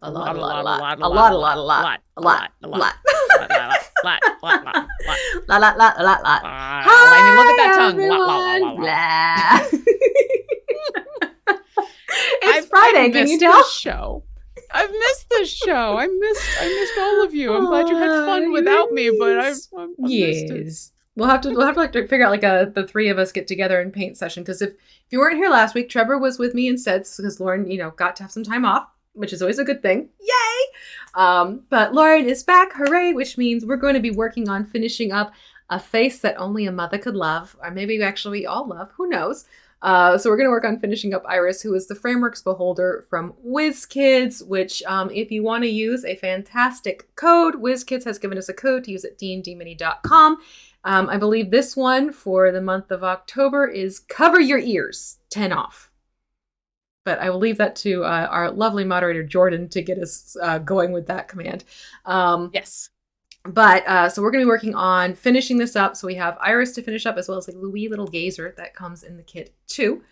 A lot. La la Lightning, look at that tongue. It's Friday, can you tell? I've missed this show. I missed all of you. I'm glad you had fun without me, but I missed it. We'll have to like figure out like the three of us get together and paint session, because if you weren't here last week, Trevor was with me instead because Lauren, got to have some time off, which is always a good thing. Yay! But Lauren is back, hooray, which means we're going to be working on finishing up a face that only a mother could love, or maybe actually we all love, who knows? So we're going to work on finishing up Iris, who is the Frameworks Beholder from WizKids, which if you want to use a fantastic code, WizKids has given us a code to use at dndmini.com. I believe this one for the month of October is Cover Your Ears, 10 off. But I will leave that to our lovely moderator, Jordan, to get us going with that command. Yes. But so we're going to be working on finishing this up. So we have Iris to finish up, as well as like Louis Little Gazer that comes in the kit too.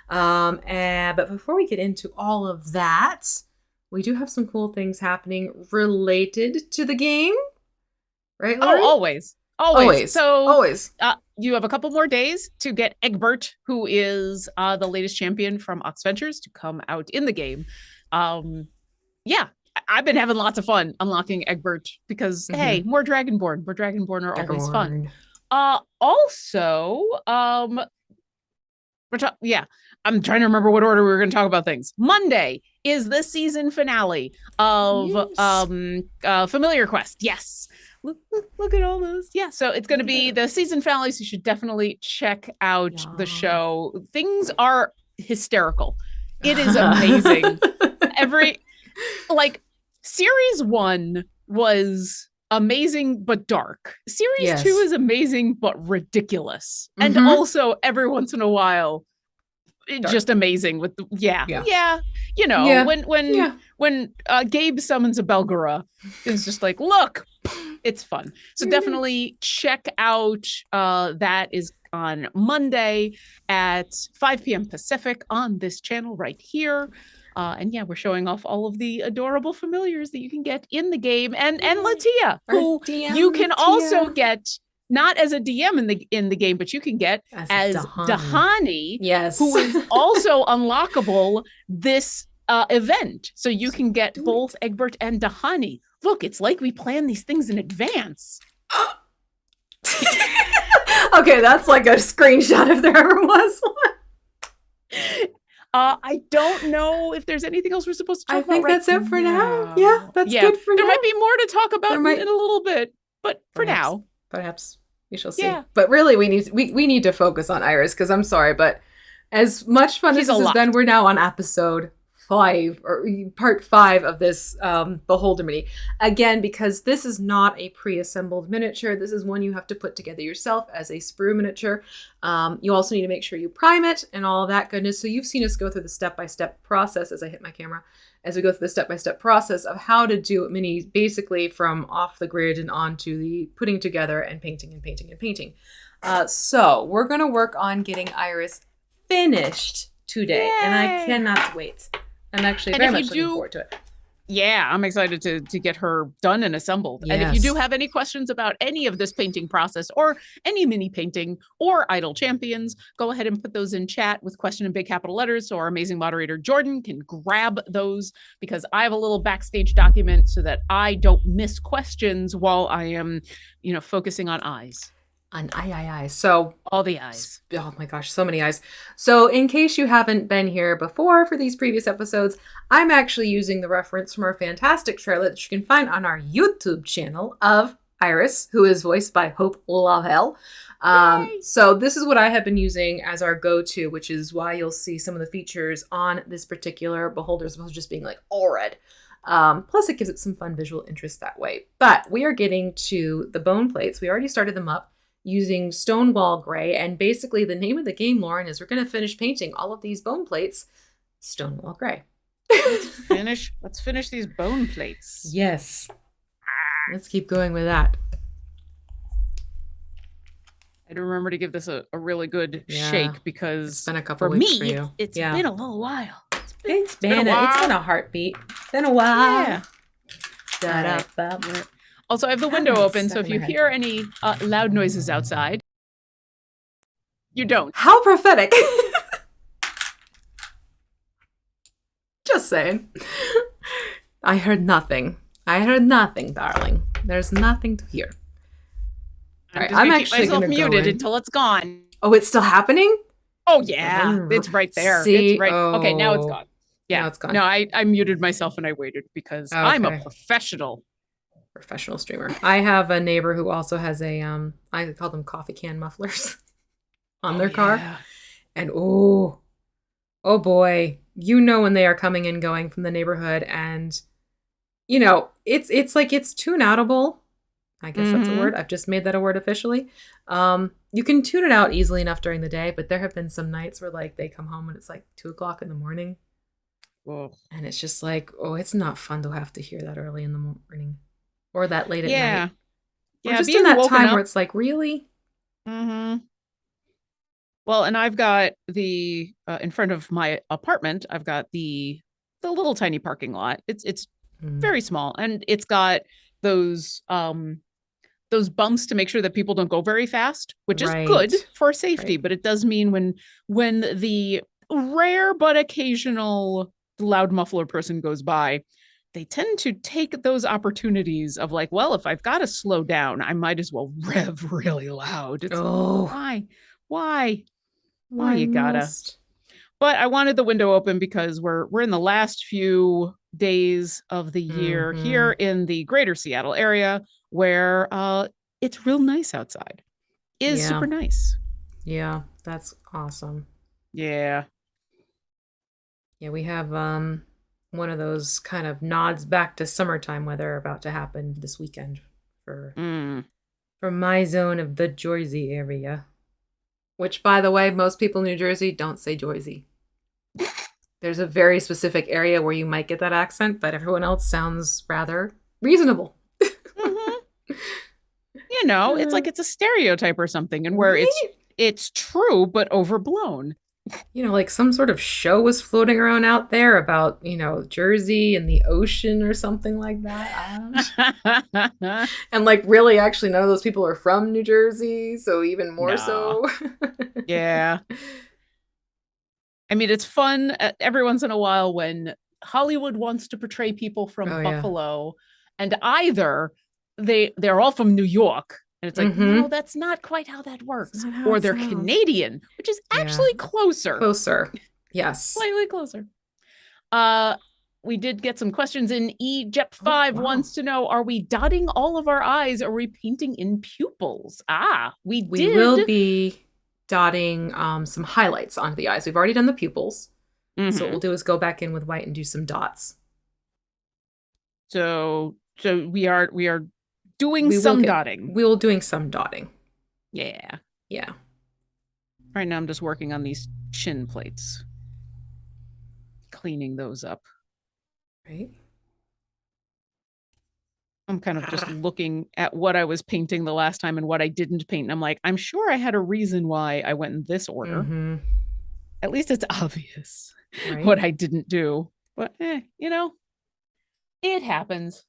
But before we get into all of that, we do have some cool things happening related to the game. Right, Lauren? Oh, always. So always. You have a couple more days to get Egbert, who is the latest champion from Ox Ventures, to come out in the game. Yeah, I've been having lots of fun unlocking Egbert because, hey, more Dragonborn. More Dragonborn are always fun. Also, I'm trying to remember what order we were going to talk about things. Monday is the season finale of Familiar Quest. Yes. Look at all those. Yeah, so it's going to be the season finale, so you should definitely check out the show. Things are hysterical. It is amazing. Series 1 was amazing but dark. Series 2 is amazing but ridiculous. And also every once in a while just amazing with when Gabe summons a Belgara, it's just like, look, it's fun. So definitely check out that is on Monday at 5 p.m. Pacific on this channel right here. And we're showing off all of the adorable familiars that you can get in the game, and Latia, who you can also get not as a DM in the game, but you can get as Dahani, who is also unlockable this event. So you can get both Egbert and Dahani. Look, it's like we plan these things in advance. Okay, that's like a screenshot if there ever was one. I don't know if there's anything else we're supposed to I talk about think right that's it for now. now. Yeah, that's good for there now. might be more to talk about There in a little bit, but for now, perhaps we shall see. Yeah. But really, we need to focus on Iris, because I'm sorry, but as much fun She's as a this has lot. been, we're now on episode 5 or part 5 of this Beholder Mini. Again, because this is not a pre-assembled miniature. This is one you have to put together yourself as a sprue miniature. You also need to make sure you prime it and all of that goodness. So you've seen us go through the step-by-step process as I hit my camera. As we go through the step-by-step process of how to do minis basically from off the grid and onto the putting together and painting and painting and painting. So we're going to work on getting Iris finished today. Yay! And I cannot wait. I'm actually And very if much you looking do- forward to it. Yeah, I'm excited to get her done and assembled. And if you do have any questions about any of this painting process or any mini painting or Idle Champions, go ahead and put those in chat with question in big capital letters so our amazing moderator Jordan can grab those, because I have a little backstage document so that I don't miss questions while I am, focusing on eyes. On eye. So All the eyes. oh my gosh, so many eyes. So in case you haven't been here before for these previous episodes, I'm actually using the reference from our fantastic trailer that you can find on our YouTube channel of Iris, who is voiced by Hope Lavelle. So this is what I have been using as our go-to, which is why you'll see some of the features on this particular Beholder as opposed to just being like all red. Plus it gives it some fun visual interest that way. But we are getting to the bone plates. We already started them up using Stonewall Gray, and basically the name of the game, Lauren, is we're going to finish painting all of these bone plates Stonewall Gray. Let's finish these bone plates. Yes. Let's keep going with that. I'd remember to give this a really good Yeah. shake, because It's been a couple for weeks me, for you. it's Yeah. been a little while. It's been a been while. a heartbeat. It's been a while. Yeah. Da-da-ba. Also, I have the window Ah, it's open, so stuck if in you my head. hear any loud noises outside, you don't. How prophetic. Just saying. I heard nothing. Darling. There's nothing to hear. I'm, Right, just I'm gonna keep actually myself gonna go muted in. until it's gone. Oh, it's still happening? Oh yeah, it's right there. See? It's right. Okay, now it's Oh. gone. Yeah, Now it's gone. No, I muted myself and I waited because I'm a Okay. professional. Professional streamer. I have a neighbor who also has a I call them coffee can mufflers on their car. Yeah. And oh boy, you know when they are coming and going from the neighborhood, and it's like it's tune outable. I guess that's a Mhm. word. I've just made that a word officially. You can tune it out easily enough during the day, but there have been some nights where like they come home and it's like 2:00 in the morning, Whoa. and it's just like, oh, it's not fun to have to hear that early in the morning or that late at Yeah. night. Or Yeah. just Being in that woken time up. where it's like, really? Mm-hmm. Well, and I've got the in front of my apartment, I've got the little tiny parking lot. It's Mm. very small, and it's got those bumps to make sure that people don't go very fast, which is good Right. for safety. Right. But it does mean when the rare but occasional loud muffler person goes by, they tend to take those opportunities of like, well, if I've got to slow down, I might as well rev really loud. It's Oh, why you gotta? must. But I wanted the window open because we're in the last few days of the year Mhm. here in the greater Seattle area, where it's real nice outside. Is Yeah. super nice. Yeah, that's awesome. Yeah. Yeah, we have one of those kind of nods back to summertime weather about to happen this weekend for Mm. my zone of the Jersey area. Which, by the way, most people in New Jersey don't say Jersey. There's a very specific area where you might get that accent, but everyone else sounds rather reasonable. Mhm. It's like it's a stereotype or something, and where it's true but overblown. Like some sort of show was floating around out there about, Jersey and the ocean or something like that. And like really actually none of those people are from New Jersey, so even more No. so. Yeah. I mean, it's fun every once in a while when Hollywood wants to portray people from Oh, yeah. Buffalo, and either they're all from New York And it's like, no, that's not quite how that works. not how Or it they're sounds. Canadian, which is actually closer. Closer. Yes. Slightly closer. We did get some questions in. Ejep5 wants to know, are we dotting all of our I's or are we painting in pupils? We will be dotting some highlights onto the eyes. We've already done the pupils. Mm-hmm. So what we'll do is go back in with white and do some dots. So we are doing some dotting. We will doing some dotting. Yeah. Yeah. Right now I'm just working on these chin plates. Cleaning those up. Right. I'm kind of just looking at what I was painting the last time and what I didn't paint. And I'm like, I'm sure I had a reason why I went in this order. Mm-hmm. At least it's obvious what I didn't do. But, it happens.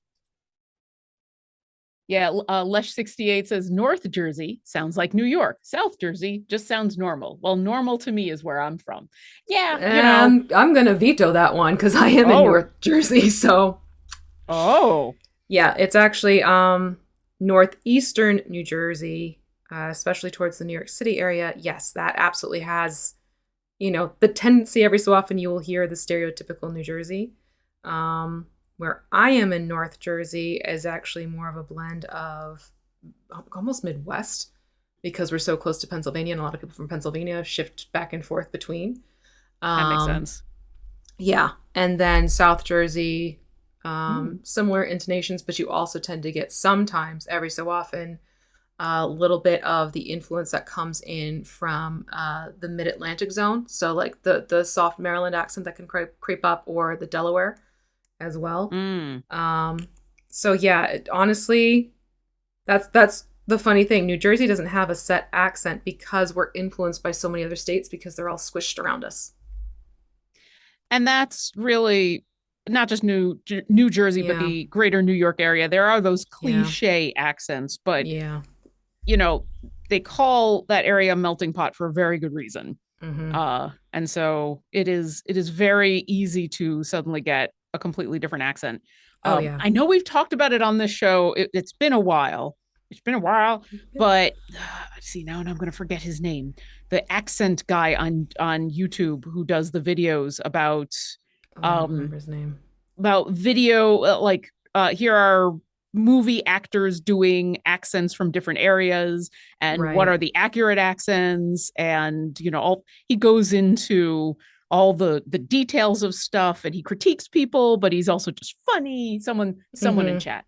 Yeah, Lesh68 says North Jersey sounds like New York. South Jersey just sounds normal. Well, normal to me is where I'm from. Yeah, I'm going to veto that one because I am in North Jersey, so. Oh. Yeah, it's actually northeastern New Jersey, especially towards the New York City area. Yes, that absolutely has, the tendency every so often you will hear the stereotypical New Jersey. Where I am in North Jersey is actually more of a blend of almost Midwest because we're so close to Pennsylvania and a lot of people from Pennsylvania shift back and forth between. That makes sense. Yeah. And then South Jersey, similar intonations, but you also tend to get sometimes, every so often, a little bit of the influence that comes in from the Mid-Atlantic zone. So like the soft Maryland accent that can creep up, or the Delaware as well. So yeah, honestly, that's the funny thing. New Jersey doesn't have a set accent because we're influenced by so many other states because they're all squished around us. And that's really not just New Jersey, but the greater New York area. There are those cliche accents, but they call that area a melting pot for a very good reason. Mm-hmm. And so it is very easy to suddenly get a completely different accent. I know we've talked about it on this show. It's been a while. But see, now I'm going to forget his name. The accent guy on YouTube who does the videos about I don't remember his name. About video, here are movie actors doing accents from different areas and what are the accurate accents, and he goes into all the details of stuff, and he critiques people, but he's also just funny. Someone in chat.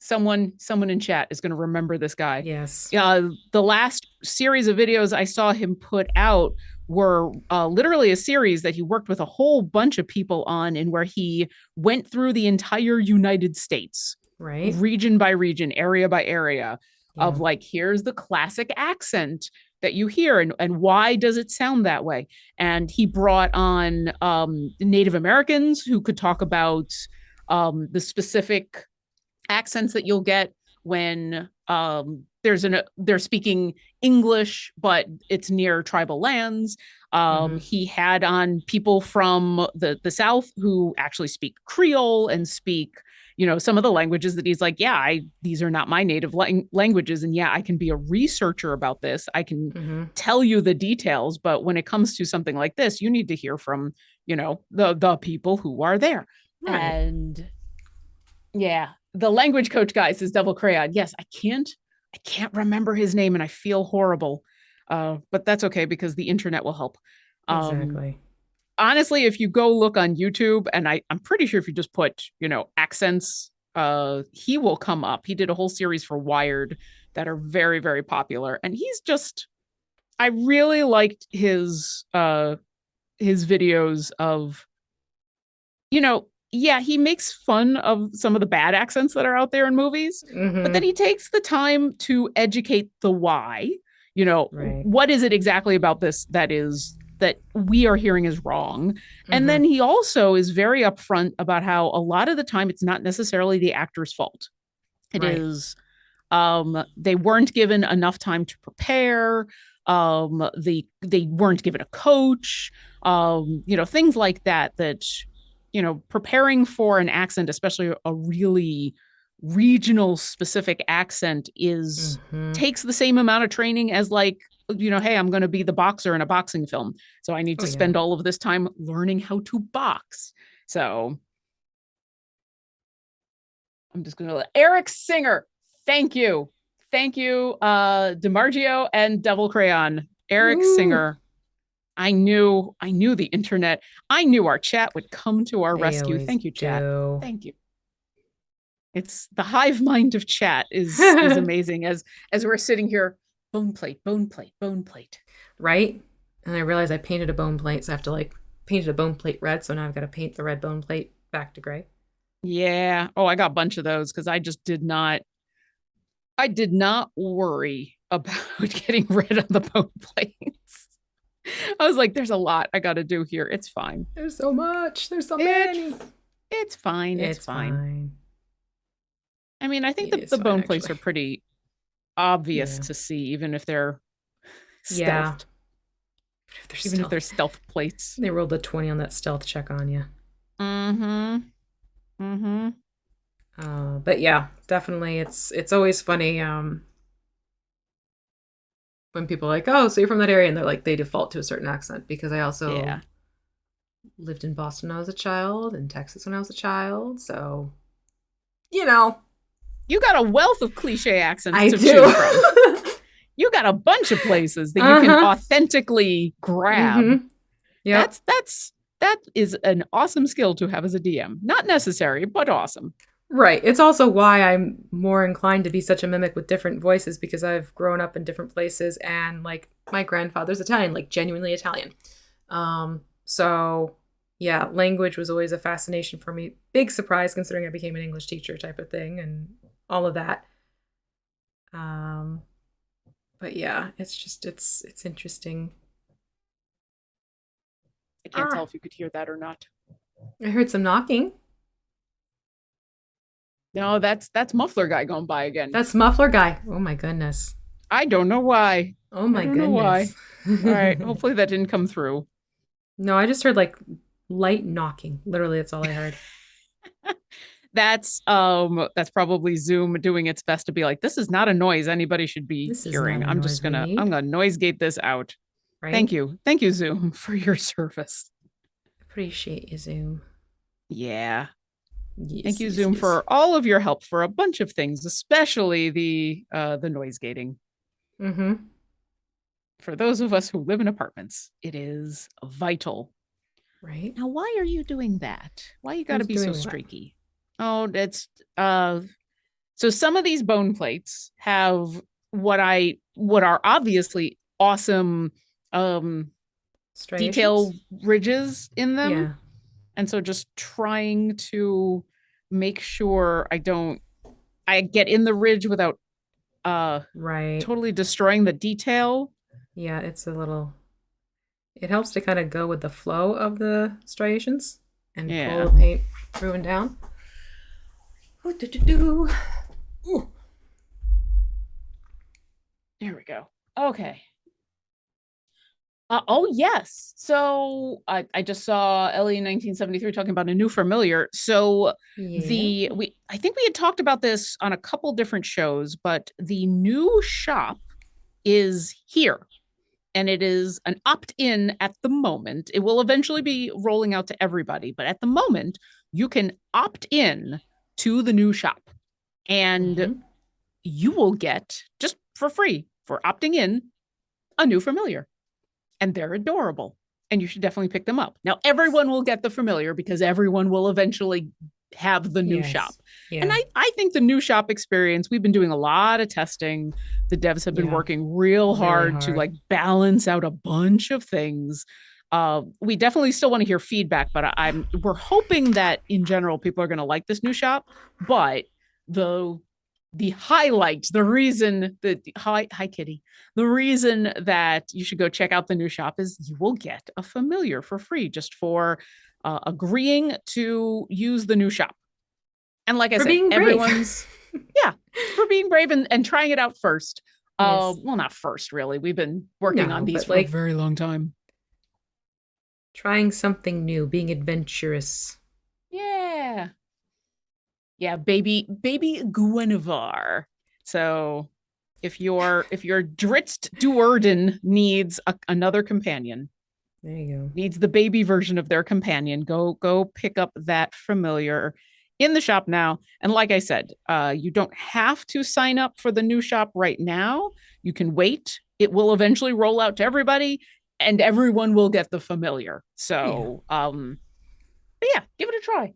Someone in chat is going to remember this guy. Yes. The last series of videos I saw him put out were literally a series that he worked with a whole bunch of people on, and where he went through the entire United States, region by region, area by area, of here's the classic accent that you hear, and why does it sound that way? And he brought on Native Americans who could talk about the specific accents that you'll get when they're speaking English, but it's near tribal lands. He had on people from the South who actually speak Creole and speak some of the languages that he's like, these are not my native languages. And I can be a researcher about this. I can tell you the details. But when it comes to something like this, you need to hear from, the people who are there. Right. And the language coach guy says Devil Crayon. Yes, I can't remember his name and I feel horrible. But that's okay because the internet will help. Exactly. Honestly, if you go look on YouTube, and I'm pretty sure if you just put, accents, he will come up. He did a whole series for Wired that are very, very popular. And I really liked his videos of, he makes fun of some of the bad accents that are out there in movies, but then he takes the time to educate the why, what is it exactly about this that we are hearing is wrong. And then he also is very upfront about how a lot of the time it's not necessarily the actor's fault. It is, they weren't given enough time to prepare. They weren't given a coach, things like that, preparing for an accent, especially a really regional specific accent is Mm-hmm. takes the same amount of training as like, hey, I'm going to be the boxer in a boxing film, so I need Oh to yeah. spend all of this time learning how to box. So I'm just going to Eric Singer. Thank you. Thank you, DiMaggio and Devil Crayon. Eric Ooh. Singer. I knew the internet. I knew our chat would come to our They rescue. always Thank you, chat. do. Thank you. It's the hive mind of chat is amazing as we're sitting here, bone plate, bone plate, bone plate. Right? And I realized I painted a bone plate, so I have to like painted a bone plate red, so now I've got to paint the red bone plate back to gray. Yeah. Oh, I got a bunch of those because I did not worry about getting rid of the bone plates. I was like, there's a lot I gotta do here. It's fine. There's so much. There's so It's many. it's fine. It's It's fine. fine. I mean, I think It the, is the fine bone plates actually. are pretty obvious Yeah. to see, even if they're Yeah. stealthed, If they're even if they're stealth, stealth plates. they rolled a 20 on that stealth check on you. Mm-hmm. Mm-hmm. But yeah, definitely, it's always funny when people are like, "Oh, so you're from that area," and they're like, they default to a certain accent because I also Yeah. lived in Boston when I was a child, in Texas when I was a child, so you know, You got a wealth of cliche accents I to choose from. do. You got a bunch of places that you Uh can huh. authentically grab. Mm-hmm. Yep. That is an awesome skill to have as a DM. Not necessary, but awesome. Right. It's also why I'm more inclined to be such a mimic with different voices because I've grown up in different places and like my grandfather's Italian, like genuinely Italian. So yeah, language was always a fascination for me. Big surprise considering I became an English teacher type of thing and all of that. Um, but yeah, it's interesting. I can't tell Ah, if you could hear that or not. I heard some knocking. No, that's muffler guy going by again. That's muffler guy. Oh my goodness. I don't know why. Oh I my don't know why. goodness. All right. Hopefully that didn't come through. No, I just heard like light knocking. Literally, that's all I heard. That's probably Zoom doing its best to be like, this is not a noise anybody should be This is not hearing. a I'm just noise we gonna I'm need, gonna noise gate this out. Thank right? you. Thank you, Zoom, for your service. Appreciate you, Zoom. Yeah. Thank Yes, you, yes, Zoom, yes. for all of your help for a bunch of things, especially the noise gating. Mm-hmm. For those of us who live in apartments, it is vital. Right? Now, why are you doing that? Why you got to Who's be so doing what? streaky? Oh, it's so some of these bone plates have what are obviously awesome um Striations? detail ridges in them. Yeah. And so just trying to make sure I get in the ridge without uh Right. totally destroying the detail. Yeah, it's a little. It helps to kind of go with the flow of the striations and pull Yeah. the paint through and down. Ooh. Ooh, there we go. Okay. Oh yes. So I just saw Ellie in 1973 talking about a new familiar. So Yeah. the we I think we had talked about this on a couple different shows, but the new shop is here and it is an opt-in at the moment. It will eventually be rolling out to everybody, but at the moment you can opt in to the new shop and Mm-hmm. you will get just for free for opting in a new familiar and they're adorable and you should definitely pick them up. Now, everyone will get the familiar because everyone will eventually have the new shop. Yes. And Yeah. I think the new shop experience, we've been doing a lot of testing. The devs have been Yeah. working real Really hard to hard. like balance out a bunch of things. We definitely still want to hear feedback, but we're hoping that in general people are going to like this new shop. But the the highlight, the reason that hi Kitty, the reason that you should go check out the new shop is you will get a familiar for free just for agreeing to use the new shop. And like I For said, being brave. everyone's yeah for being brave and trying it out first. Yes. Well, not first really. We've been working on No, these but for a like very long time. trying something new, being adventurous. Yeah. Yeah, baby Guinevere. So if your Dritz Duerden needs another companion, There you needs the baby version of their companion, go pick up that familiar in the shop now. And like I said, you don't have to sign up for the new shop right now. You can wait. It will eventually roll out to everybody, and everyone will get the familiar. go. Yeah. So, but yeah, give it a try.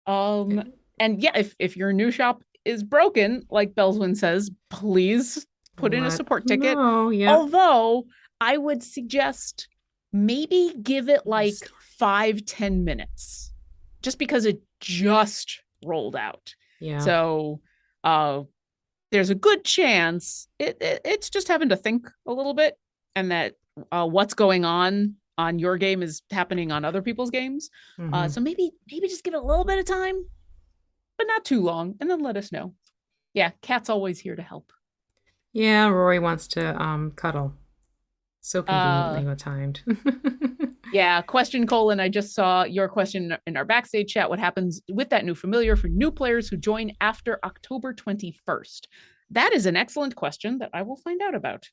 And yeah, if your new shop is broken, like Belswin says, please put in a Let support them ticket. know. Yep. Although I would suggest maybe give it like Restore. 5-10 minutes, just because it just rolled out. Yeah. So there's a good chance it's just having to think a little bit, and that what's going on your game is happening on other people's games. Mhm. So maybe just give it a little bit of time, but not too long, and then let us know. Yeah, Cat's always here to help. Yeah, Rory wants to cuddle. So Uh, conveniently timed. yeah, question colon. I just saw your question in our backstage chat. What happens with that new familiar for new players who join after October 21st? That is an excellent question that I will find out about,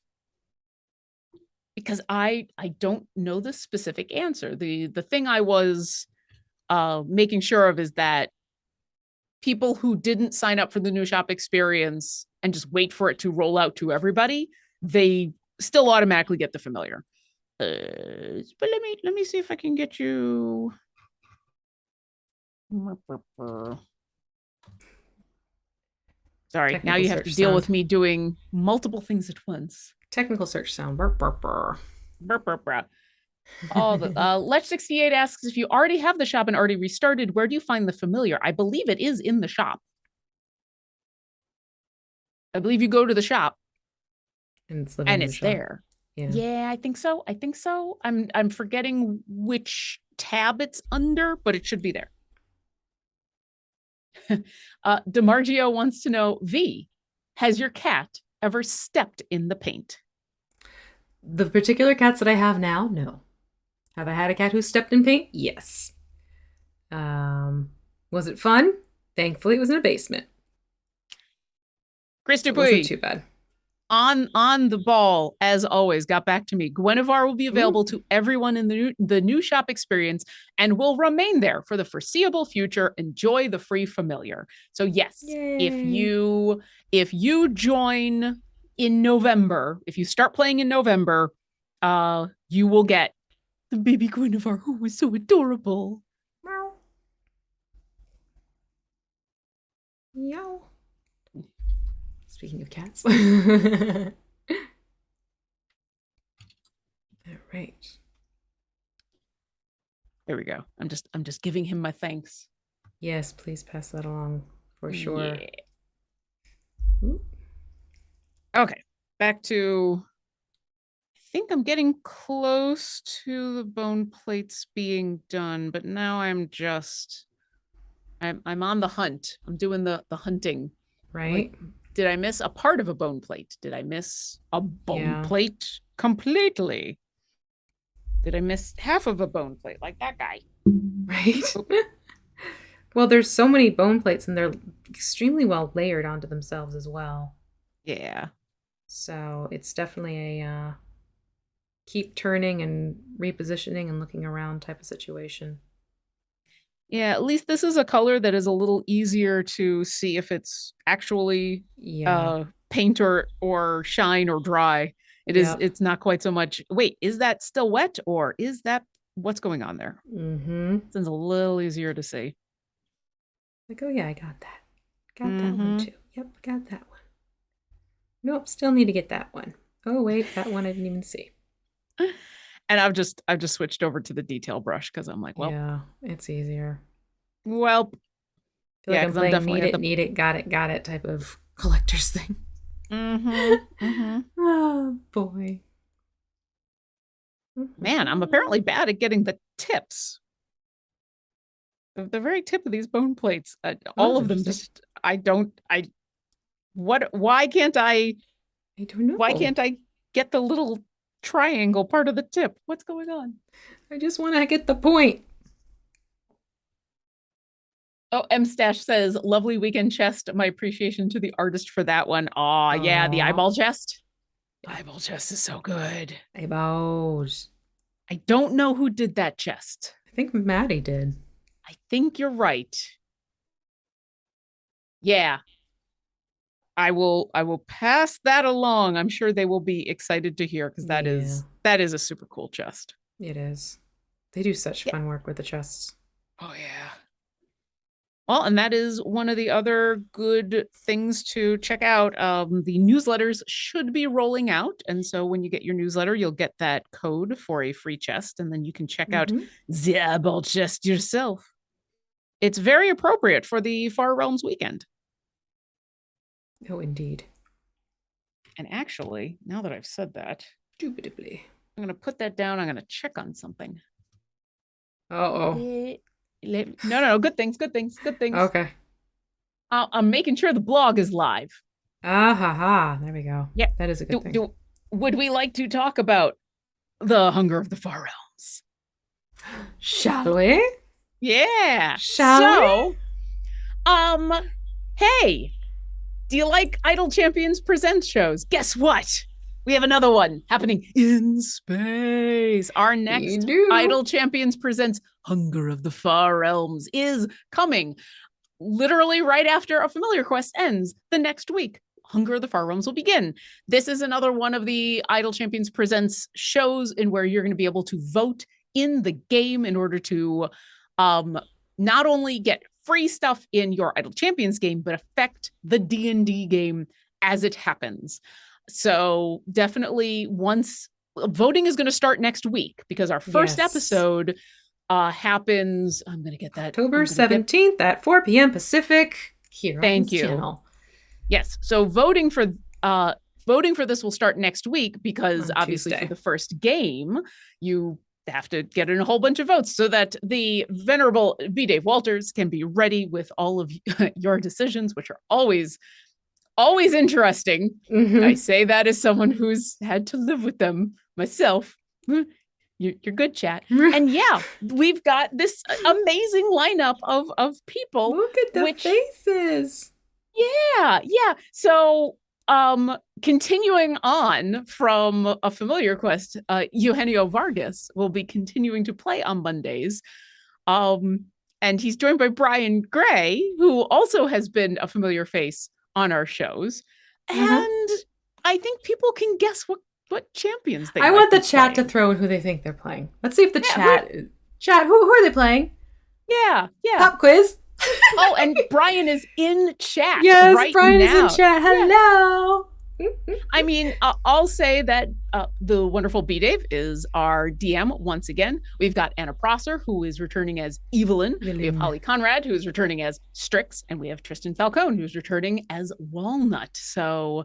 because I don't know the specific answer. The thing I was making sure of is that people who didn't sign up for the new shop experience and just wait for it to roll out to everybody, they still automatically get the familiar. But let me see if I can get you. Sorry, now Technical you have to search deal sound. with me doing multiple things at once. Technical search sound. Burp, burp, burp. Burp, burp, burp. Oh, the Lech68 asks, if you already have the shop and already restarted, where do you find the familiar? I believe it is in the shop. I believe you go to the shop And it's living and in the it's shop. there. Yeah. Yeah, I think so. I think so. I'm forgetting which tab it's under, but it should be there. DeMargio wants to know, V, has your cat ever stepped in the paint? The particular cats that I have now, no. Have I had a cat who stepped in paint? Yes. Was it fun? Thankfully, it was in a basement. Chris So it wasn't Dupuy, too bad. on the ball as always, got back to me. Guinevere will be available to everyone in the new shop experience and will remain there for the foreseeable future. Enjoy the free familiar. So yes, Yay. if you join in November, if you start playing in November, you will get the baby Guinevere, who was so adorable. Meow. Meow. Speaking of cats. All right. There we go. I'm just giving him my thanks. Yes, please pass that along for sure. Yeah. Okay, back to. I think I'm getting close to the bone plates being done, but now I'm on the hunt. I'm doing the hunting. Right? Did I miss a part of a bone plate? Did I miss a bone Yeah. plate completely? Did I miss half of a bone plate like that guy? Right? Well, there's so many bone plates and they're extremely well layered onto themselves as well. Yeah. So it's definitely a keep turning and repositioning and looking around type of situation. Yeah, at least this is a color that is a little easier to see if it's actually Yeah. paint or shine or dry. Yep. It's not quite so much. Wait, is that still wet, or is that what's going on there? Mm-hmm. It's a little easier to see. Like, oh yeah, I got that. Got that one too. Yep, got that one. Nope, still need to get that one. Oh wait, that one I didn't even see. And I've just switched over to the detail brush because I'm like, well, Yeah, it's easier. well, I feel yeah, like I'm because I'm playing definitely at the need it, got it type of collector's thing. mm-hmm. Oh boy. Man, I'm apparently bad at getting the tips. The very tip of these bone plates, all of them just why can't I I don't know. why can't I get the little triangle part of the tip? What's going on? I just want to get the point. Oh, M Stash says, lovely weekend chest. My appreciation to the artist for that one. Aw, yeah, the Aw. eyeball chest. Yeah. Eyeball chest is so good. Eyeballs. I don't know who did that chest. I think Maddie did. I think you're right. Yeah. I will pass that along. I'm sure they will be excited to hear because that is a super cool chest. It is. They do such Yeah. fun work with the chests. Oh yeah. Well, and that is one of the other good things to check out. The newsletters should be rolling out. And so when you get your newsletter, you'll get that code for a free chest, and then you can check out the eyeball chest yourself. It's very appropriate for the Far Realms weekend. Oh, indeed. And actually, now that I've said that, Indubitably. I'm going to put that down. I'm going to check on something. Uh-oh. No. Good things. Okay. I'm making sure the blog is live. Ah, ha, ha. There we go. Yeah. That is a good thing. Would we like to talk about the Hunger of the Far Realms? Shall we? Yeah. Shall we? Hey, do you like Idle Champions Presents shows? Guess what? We have another one happening in space. Our next Idle Champions Presents Hunger of the Far Realms is coming literally right after A Familiar Quest ends the next week. Hunger of the Far Realms will begin. This is another one of the Idle Champions Presents shows in where you're going to be able to vote in the game in order to not only get free stuff in your Idle Champions game, but affect the D&D game as it happens. So definitely once voting is going to start next week because our first episode happens. I'm going to get that. October 17th at 4 p.m. Pacific here on this channel. Yes. So voting for this will start next week because obviously for the first game, you have to get in a whole bunch of votes so that the venerable B. Dave Walters can be ready with all of your decisions, which are always interesting. I say that as someone who's had to live with them myself. You're good, chat. And yeah, we've got this amazing lineup of people. Look at the faces. Yeah. So continuing on from A Familiar Quest, Eugenio Vargas will be continuing to play on Mondays. And he's joined by Brian Gray, who also has been a familiar face on our shows. And I think people can guess what champions they I want the chat to throw in who they think they're playing. Let's see if the chat who are they playing? Yeah. Pop quiz. Oh, and Brian is in chat. Yes, right Brian now. is in chat. Hello. Yeah. I mean, I'll say that the wonderful B. Dave is our DM once again. We've got Anna Prosser, who is returning as Evelyn. We have Holly Conrad, who is returning as Strix, and we have Tristan Falcone, who's returning as Walnut. So,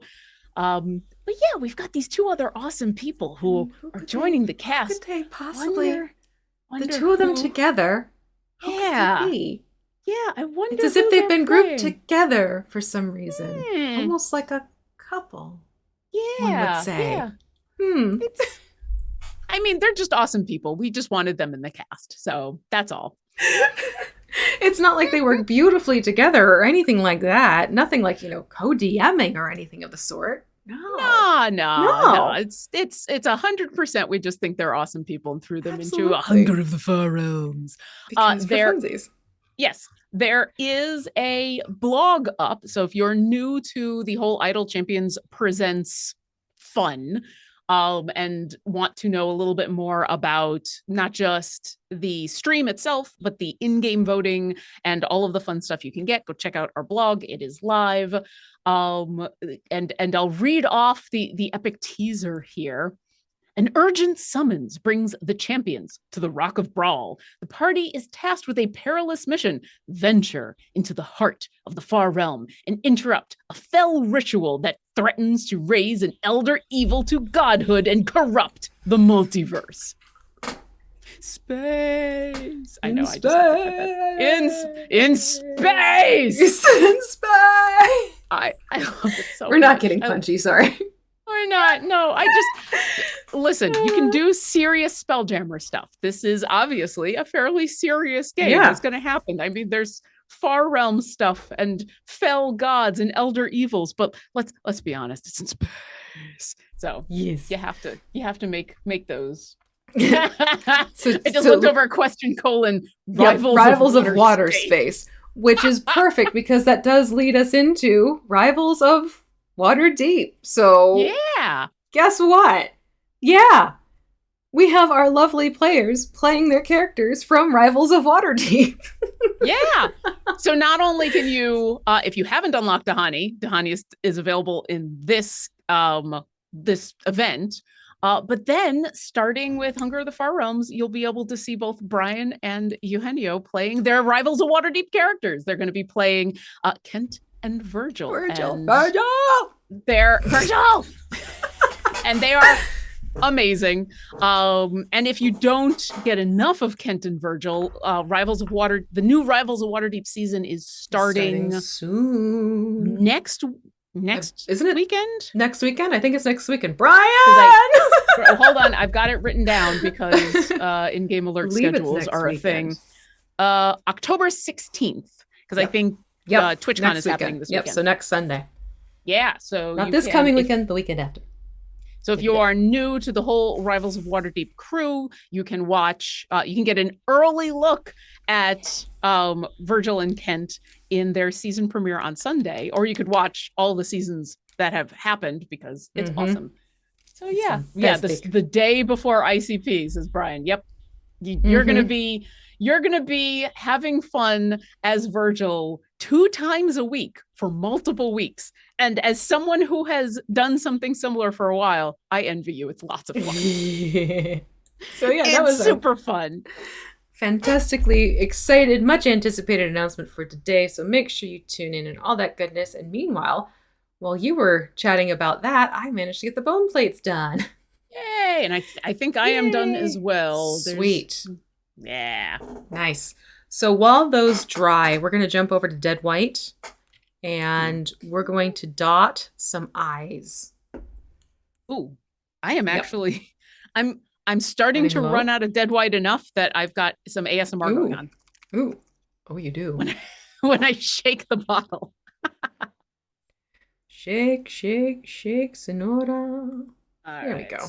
but yeah, we've got these two other awesome people who are joining the cast. Who could they possibly? The two of them together. Yeah. Yeah, I wonder. It's as if they've been grouped together for some reason, almost like a couple. Yeah, one would say. Yeah. I mean, they're just awesome people. We just wanted them in the cast, so that's all. It's not like they work beautifully together or anything like that. Nothing like co-DMing or anything of the sort. No. It's 100%. We just think they're awesome people and threw them into a Hunger of the Far Realms. Because for funsies. Yes, there is a blog up. So if you're new to the whole Idle Champions Presents fun and want to know a little bit more about not just the stream itself, but the in-game voting and all of the fun stuff you can get, go check out our blog. It is live. And I'll read off the epic teaser here. An urgent summons brings the champions to the Rock of Brawl. The party is tasked with a perilous mission: venture into the heart of the Far Realm and interrupt a fell ritual that threatens to raise an elder evil to godhood and corrupt the multiverse. Space. I know. I just have to cut that. In space. In space. I love it so much. We're not getting punchy. Sorry. We're not. No, I just listen. You can do serious Spelljammer stuff. This is obviously a fairly serious game. Yeah. It's going to happen. I mean, there's far realm stuff and fell gods and elder evils, but let's be honest, it's in space. So Yes. you have to make those. So, I just looked over question : rivals of water space, which is perfect because that does lead us into Rivals of Waterdeep. So yeah, guess what? Yeah, we have our lovely players playing their characters from Rivals of Waterdeep. yeah. So not only can you, if you haven't unlocked Dahani is available in this this event. But then, starting with Hunger of the Far Realms, you'll be able to see both Brian and Eugenio playing their Rivals of Waterdeep characters. They're going to be playing Kent and Virgil. Virgil! They're Virgil! And they are amazing. And if you don't get enough of Kent and Virgil, the new Rivals of Waterdeep season is starting soon. Next Isn't it weekend? Next weekend? I think it's next weekend. Brian! Hold on, I've got it written down because in-game alert schedules are a thing. October 16th, because I think TwitchCon is happening this weekend. So next Sunday. Yeah, so not this coming weekend, the weekend after. So if you are new to the whole Rivals of Waterdeep crew, you can watch, you can get an early look at Virgil and Kent in their season premiere on Sunday, or you could watch all the seasons that have happened because it's awesome. So the day before ICP, says Brian. Yep, you're gonna be having fun as Virgil 2 times a week for multiple weeks. And as someone who has done something similar for a while, I envy you. It's lots of fun. So that was super fun. Fantastically excited, much anticipated announcement for today. So make sure you tune in and all that goodness. And meanwhile, while you were chatting about that, I managed to get the bone plates done. Yay! And I think I am done as well. Sweet. Yeah. Nice. So while those dry, we're going to jump over to Dead White and we're going to dot some eyes. Ooh, I am actually, I'm starting to run out of Dead White enough that I've got some ASMR going on. Ooh. Oh, you do. When I shake the bottle. Shake, shake, shake, Sonora. There we go.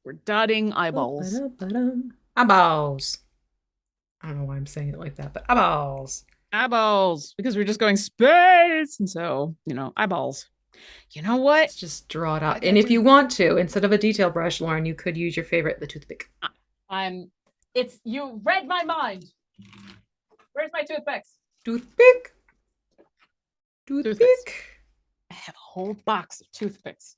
We're dotting eyeballs. Eyeballs. I don't know why I'm saying it like that, but eyeballs. Eyeballs. Because we're just going space. And so, eyeballs. You know what? Let's just draw it out. And if you want to, instead of a detail brush, Lauren, you could use your favorite, the toothpick. You read my mind. Where's my toothpicks? Toothpick. I have a whole box of toothpicks.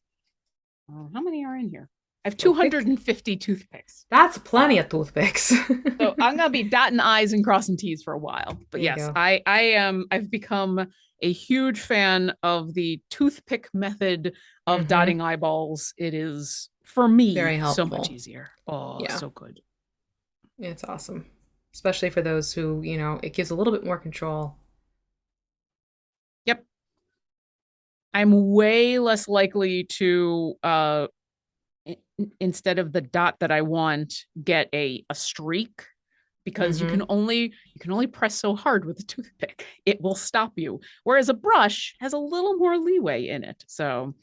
How many are in here? I have 250 toothpicks. That's plenty of toothpicks. So I'm gonna be dotting I's and crossing T's for a while. But yes, I've become a huge fan of the toothpick method of dotting eyeballs. It is, for me, very helpful. So much easier. Oh, so good. It's awesome. Especially for those who, it gives a little bit more control. Yep. I'm way less likely to instead of the dot that I want, get a streak, because you can only press so hard with a toothpick. It will stop you. Whereas a brush has a little more leeway in it. So,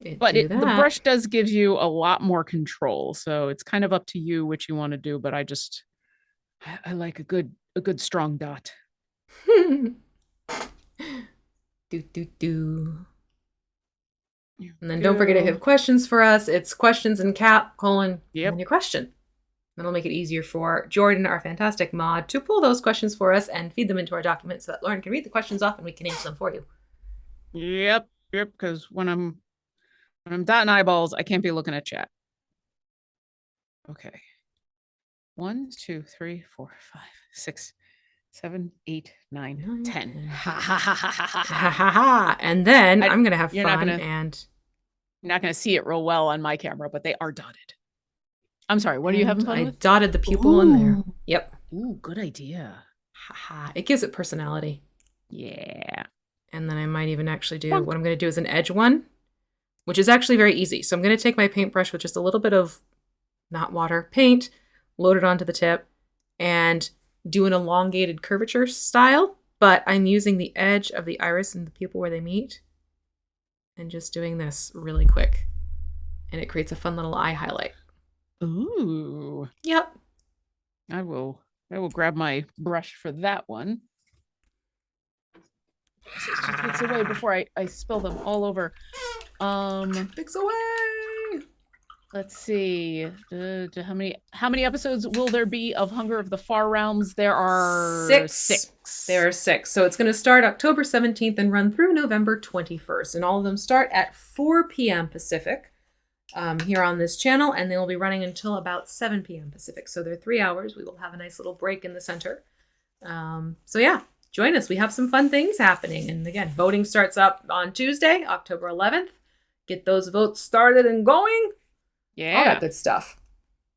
the brush does give you a lot more control. So it's kind of up to you what you want to do. But I like a good strong dot. Do. And then don't forget, if you have questions for us, it's questions in cap, colon, and then your question. That'll make it easier for Jordan, our fantastic mod, to pull those questions for us and feed them into our document so that Lauren can read the questions off and we can answer them for you. Yep. Because when I'm dotting eyeballs, I can't be looking at chat. Okay. 1, 2, 3, 4, 5, 6, 7, 8, 9, 10. Ha ha ha ha ha ha ha ha. And then I'm gonna have fun and you're not gonna see it real well on my camera, but they are dotted. I'm sorry, what are you having fun with? I dotted the pupil in there. Yep. Ooh, good idea. Ha. It gives it personality. Yeah. And then I might even actually do what I'm gonna do is an edge one, which is actually very easy. So I'm gonna take my paintbrush with just a little bit of not water, paint, load it onto the tip, and do an elongated curvature style but I'm using the edge of the iris and the pupil where they meet and just doing this really quick. And it creates a fun little eye highlight. Ooh. Yep. I will grab my brush for that one. Fix away before I spill them all over. Fix away. Let's see. How many episodes will there be of Hunger of the Far Realms? There are 6. There are 6. So it's going to start October 17th and run through November 21st. And all of them start at 4 p.m. Pacific here on this channel. And they will be running until about 7 p.m. Pacific. So they're 3 hours. We will have a nice little break in the center. So yeah, join us. We have some fun things happening. And again, voting starts up on Tuesday, October 11th. Get those votes started and going. Yeah. All that good stuff.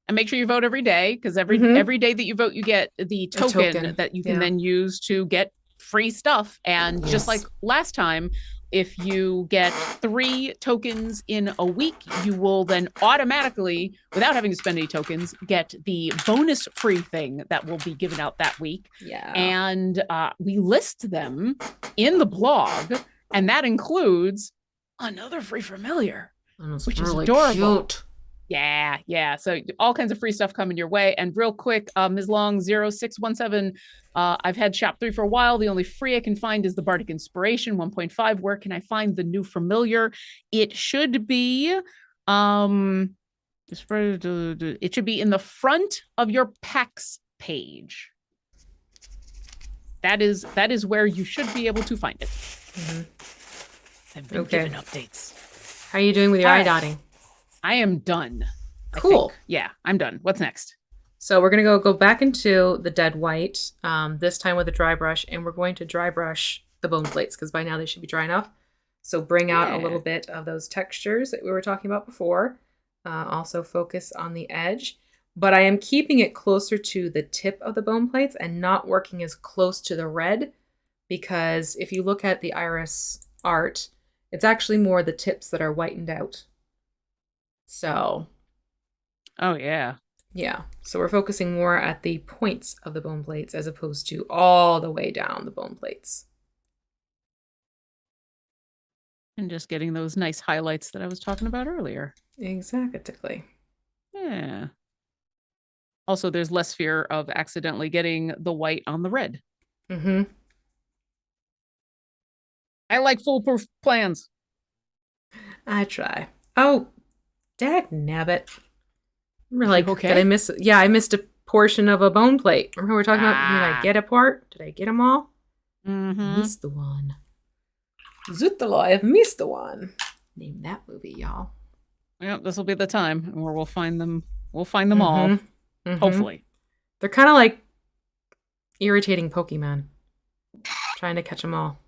And make sure you vote every day, because every day that you vote, you get the token that you can then use to get free stuff. And just like last time, if you get 3 tokens in a week, you will then automatically, without having to spend any tokens, get the bonus free thing that will be given out that week. Yeah. And we list them in the blog, and that includes another free familiar, which is adorable. Cute. Yeah. So all kinds of free stuff coming your way. And real quick, Ms. Long 0617, I've had Shop 3 for a while. The only free I can find is the Bardic Inspiration 1.5. Where can I find the new familiar? It should be it should be in the front of your packs page. That is where you should be able to find it. I've been given updates. How are you doing with your eye dotting? I am done. Cool. Yeah, I'm done. What's next? So we're going to go back into the dead white, this time with a dry brush, and we're going to dry brush the bone plates because by now they should be dry enough. So bring out a little bit of those textures that we were talking about before. Also focus on the edge. But I am keeping it closer to the tip of the bone plates and not working as close to the red, because if you look at the iris art, it's actually more the tips that are whitened out. So, oh yeah. So we're focusing more at the points of the bone plates as opposed to all the way down the bone plates. And just getting those nice highlights that I was talking about earlier. Exactly. Yeah. Also, there's less fear of accidentally getting the white on the red. Mm-hmm. I like foolproof plans. I try. Oh, dagnabbit. Remember, like, okay? Did I miss? Yeah, I missed a portion of a bone plate. Remember we were talking about, did I get a part? Did I get them all? Missed the one. Zootala, I've missed the one. Name that movie, y'all. Yep, this will be the time where we'll find them. We'll find them all. Hopefully. They're kind of like irritating Pokemon. Trying to catch them all.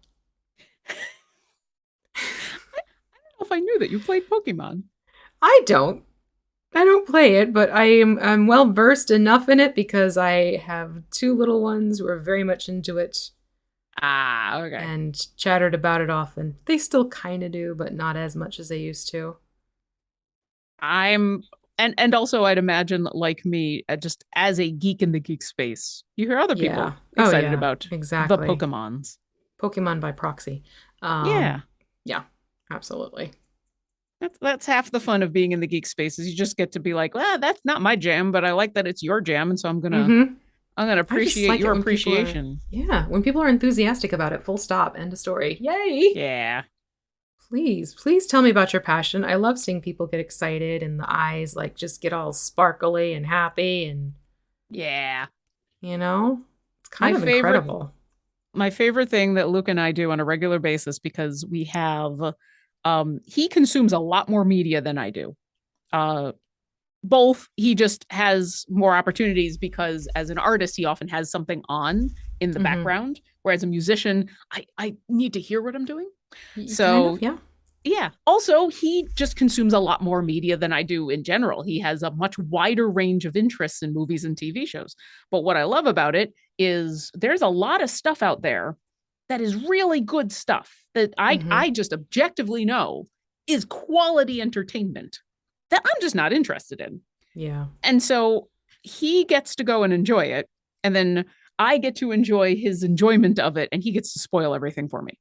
I don't know if I knew that you played Pokemon. I don't play it, but I'm well versed enough in it because I have 2 little ones who are very much into it. Okay. And chattered about it often. They still kind of do, but not as much as they used to. And also I'd imagine, like me, just as a geek in the geek space, you hear other people excited about the Pokemons. Pokemon by proxy. Yeah, absolutely. That's half the fun of being in the geek spaces. You just get to be like, well, that's not my jam, but I like that it's your jam, and so I'm gonna appreciate your appreciation. When people are enthusiastic about it, full stop, end of story. Yay! Yeah. Please tell me about your passion. I love seeing people get excited and the eyes like just get all sparkly and happy and it's kind of incredible. My favorite thing that Luke and I do on a regular basis, because we have he consumes a lot more media than I do. Both, he just has more opportunities because as an artist, he often has something on in the background. Whereas a musician, I need to hear what I'm doing. So also he just consumes a lot more media than I do in general. He has a much wider range of interests in movies and TV shows. But what I love about it is there's a lot of stuff out there that is really good stuff that I just objectively know is quality entertainment that I'm just not interested in. Yeah. And so he gets to go and enjoy it. And then I get to enjoy his enjoyment of it, and he gets to spoil everything for me.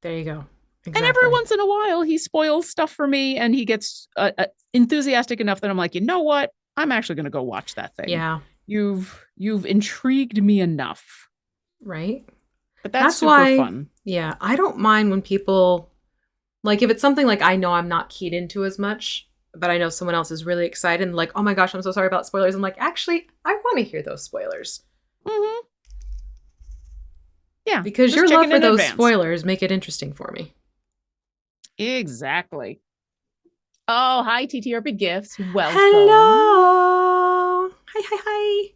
There you go. And every Exactly. once in a while, he spoils stuff for me, and he gets enthusiastic enough that I'm like, you know what? I'm actually going to go watch that thing. Yeah. You've intrigued me enough. Right. But that's That's super why, fun. yeah, I don't mind when people, like, if it's something like I know I'm not keyed into as much, but I know someone else is really excited and like, oh my gosh, I'm so sorry about spoilers. I'm like, actually, I want to hear those spoilers Hmm. Yeah, because just your love checking for in those advance. spoilers make it interesting for me. Exactly. Oh, hi, TTRP Gifts. Welcome. Hello. Hi, hi,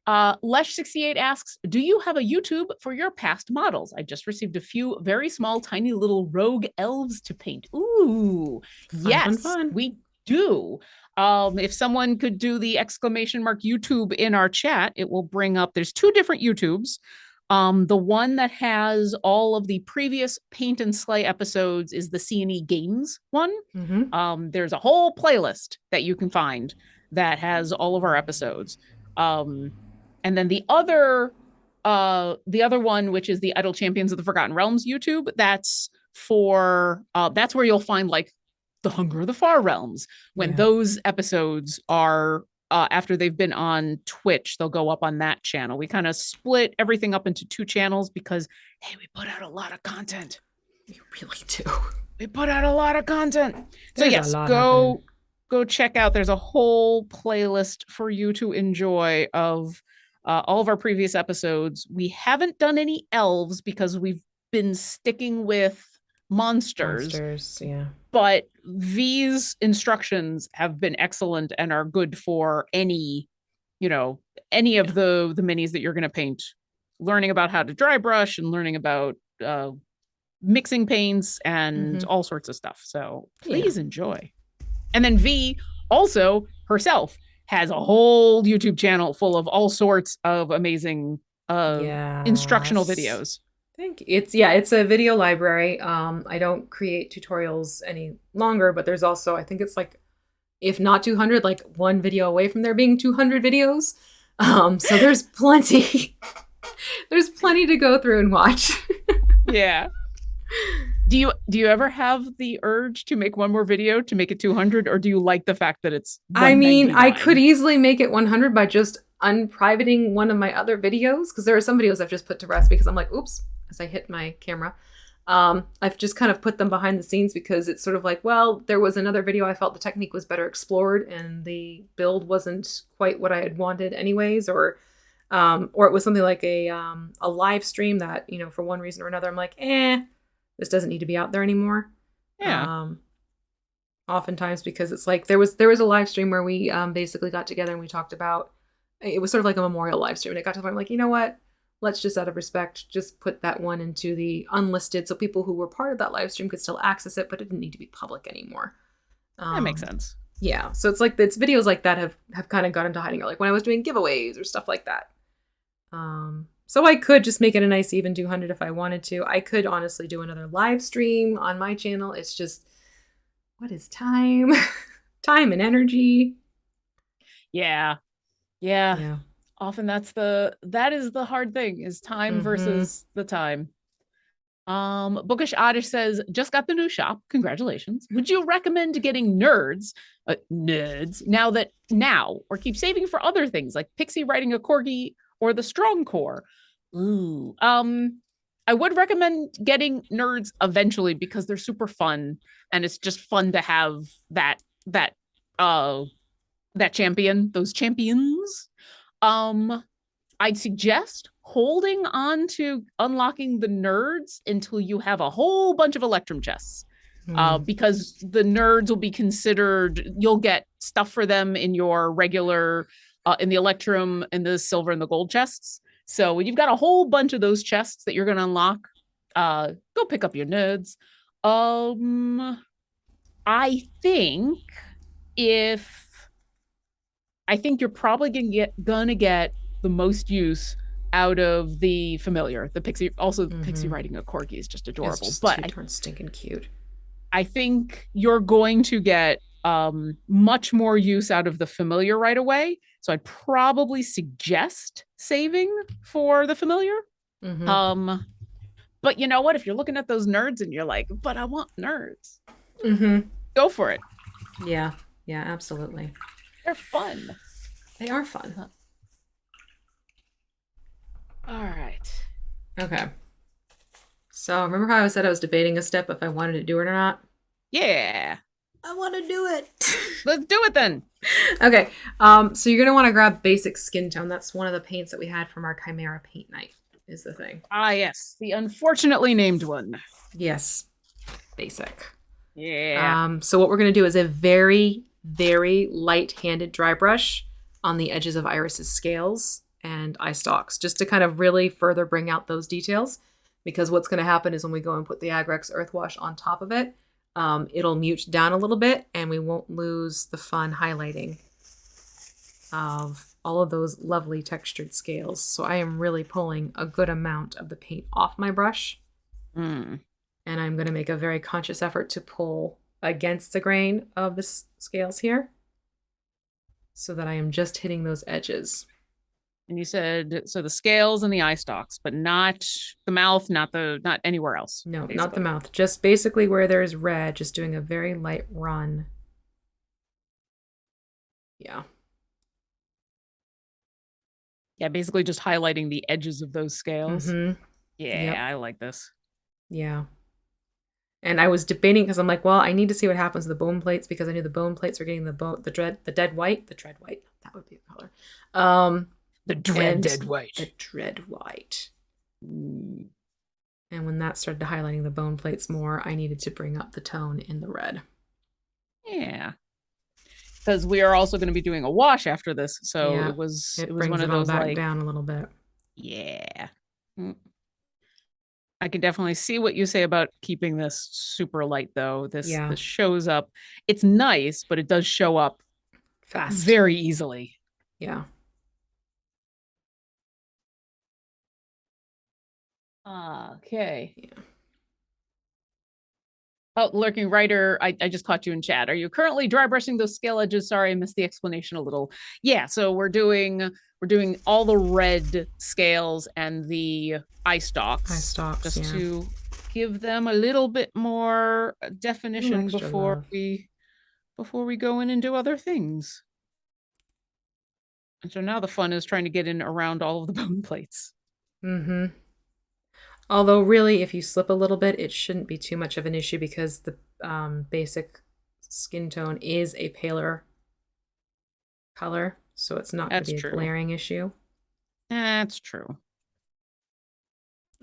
hi. Lesh68 asks, do you have a YouTube for your past models? I just received a few very small, tiny little rogue elves to paint. Ooh, Fun, fun, yes, fun. we do. If someone could do the exclamation mark YouTube in our chat, it will bring up, there's two different YouTubes. The one that has all of the previous Paint and Slay episodes is the C&E Games one. Mm-hmm. There's a whole playlist that you can find that has all of our episodes. And then the other one, which is the Idle Champions of the Forgotten Realms YouTube, that's where you'll find like the Hunger of the Far Realms. When Yeah. those episodes are after they've been on Twitch, they'll go up on that channel. We kind of split everything up into two channels because hey, we put out a lot of content. We really do. We put out a lot of content. So There's yes, a lot happening. go check out. There's a whole playlist for you to enjoy of all of our previous episodes. We haven't done any elves because we've been sticking with monsters, Monsters, yeah. but these instructions have been excellent and are good for any, any of Yeah. the minis that you're going to paint. Learning about how to dry brush and learning about mixing paints and Mm-hmm. all sorts of stuff. So Yeah. please enjoy. And then V also herself has a whole YouTube channel full of all sorts of amazing instructional Yes. videos. Thank you. It's a video library. I don't create tutorials any longer, but there's also, I think it's like, if not 200, like one video away from there being 200 videos. So there's plenty. There's plenty to go through and watch. Yeah. Do you ever have the urge to make one more video to make it 200, or do you like the fact that it's I mean, I 199? could easily make it 100 by just unprivating one of my other videos, because there are some videos I've just put to rest because I'm like, oops, as I hit my camera. I've just kind of put them behind the scenes because it's sort of like, well, there was another video I felt the technique was better explored and the build wasn't quite what I had wanted anyways, or it was something like a live stream that, for one reason or another, I'm like, this doesn't need to be out there anymore. Yeah. Oftentimes because it's like there was a live stream where we basically got together and we talked about, it was sort of like a memorial live stream, and it got to the point like, you know what, let's just out of respect just put that one into the unlisted so people who were part of that live stream could still access it, but it didn't need to be public anymore. That makes sense. Yeah, so it's like it's videos like that have kind of gone into hiding, or like when I was doing giveaways or stuff like that. So I could just make it a nice even 200 if I wanted to. I could honestly do another live stream on my channel. It's just, what is time? Time and energy. Yeah. Often that is the hard thing, is time versus the time. Bookish Oddish says, just got the new shop. Congratulations. Would you recommend getting nerds now, or keep saving for other things like Pixie riding a corgi or the strong core? Ooh. I would recommend getting nerds eventually because they're super fun and it's just fun to have that champion, those champions. I'd suggest holding on to unlocking the nerds until you have a whole bunch of Electrum chests. Because the nerds will be considered, you'll get stuff for them in your regular, in the Electrum, in the silver and the gold chests. So when you've got a whole bunch of those chests that you're going to unlock, go pick up your nerds. I think you're probably gonna get the most use out of the familiar, the pixie. Also, Pixie riding a corgi is just adorable. It's just but too darn stinking cute. I think you're going to get much more use out of the familiar right away. So I'd probably suggest saving for the familiar. Mm-hmm. But you know what? If you're looking at those nerds and you're like, but I want nerds, Mm-hmm. go for it. Yeah. Yeah, absolutely. They're fun. They are fun. All right. Okay. So remember how I said I was debating a step if I wanted to do it or not? Yeah. I want to do it. Let's do it then. Okay. So you're gonna want to grab basic skin tone. That's one of the paints that we had from our Chimera paint night, is the thing. Ah, yes. The unfortunately named one. Yes. Basic. Yeah. So what we're gonna do is a very, very light-handed dry brush on the edges of Iris's scales and eye stalks, just to kind of really further bring out those details. Because what's going to happen is when we go and put the Agrex Earth Wash on top of it, it'll mute down a little bit and we won't lose the fun highlighting of all of those lovely textured scales. So I am really pulling a good amount of the paint off my brush. Mm. And I'm going to make a very conscious effort to pull against the grain of the scales here so that I am just hitting those edges. And you said so the scales and the eye stalks, but not the mouth, not anywhere else. No, basically. not the mouth. Just basically where there's red, just doing a very light run. Yeah. Yeah, basically just highlighting the edges of those scales. Mm-hmm. Yeah, Yep. I like this. Yeah. And I was debating because I'm like, well, I need to see what happens to the bone plates because I knew the bone plates are getting the dead white. That would be a color. The dead white. The dread white. Mm. And when that started highlighting the bone plates more, I needed to bring up the tone in the red. Yeah. Because we are also going to be doing a wash after this. So Yeah, it was brings one of it all those back like down a little bit. Yeah. Mm. I can definitely see what you say about keeping this super light though. This shows up. It's nice, but it does show up fast. Very easily. Yeah. Okay. Yeah. Oh, Lurking Writer, I just caught you in chat. Are you currently dry brushing those scale edges? Sorry, I missed the explanation a little. Yeah, so we're doing all the red scales and the eye stalks. Just to give them a little bit more definition before we go in and do other things. And so now the fun is trying to get in around all of the bone plates. Mm-hmm. Although really, if you slip a little bit, it shouldn't be too much of an issue because the basic skin tone is a paler color, so it's not going to be a glaring issue. That's true.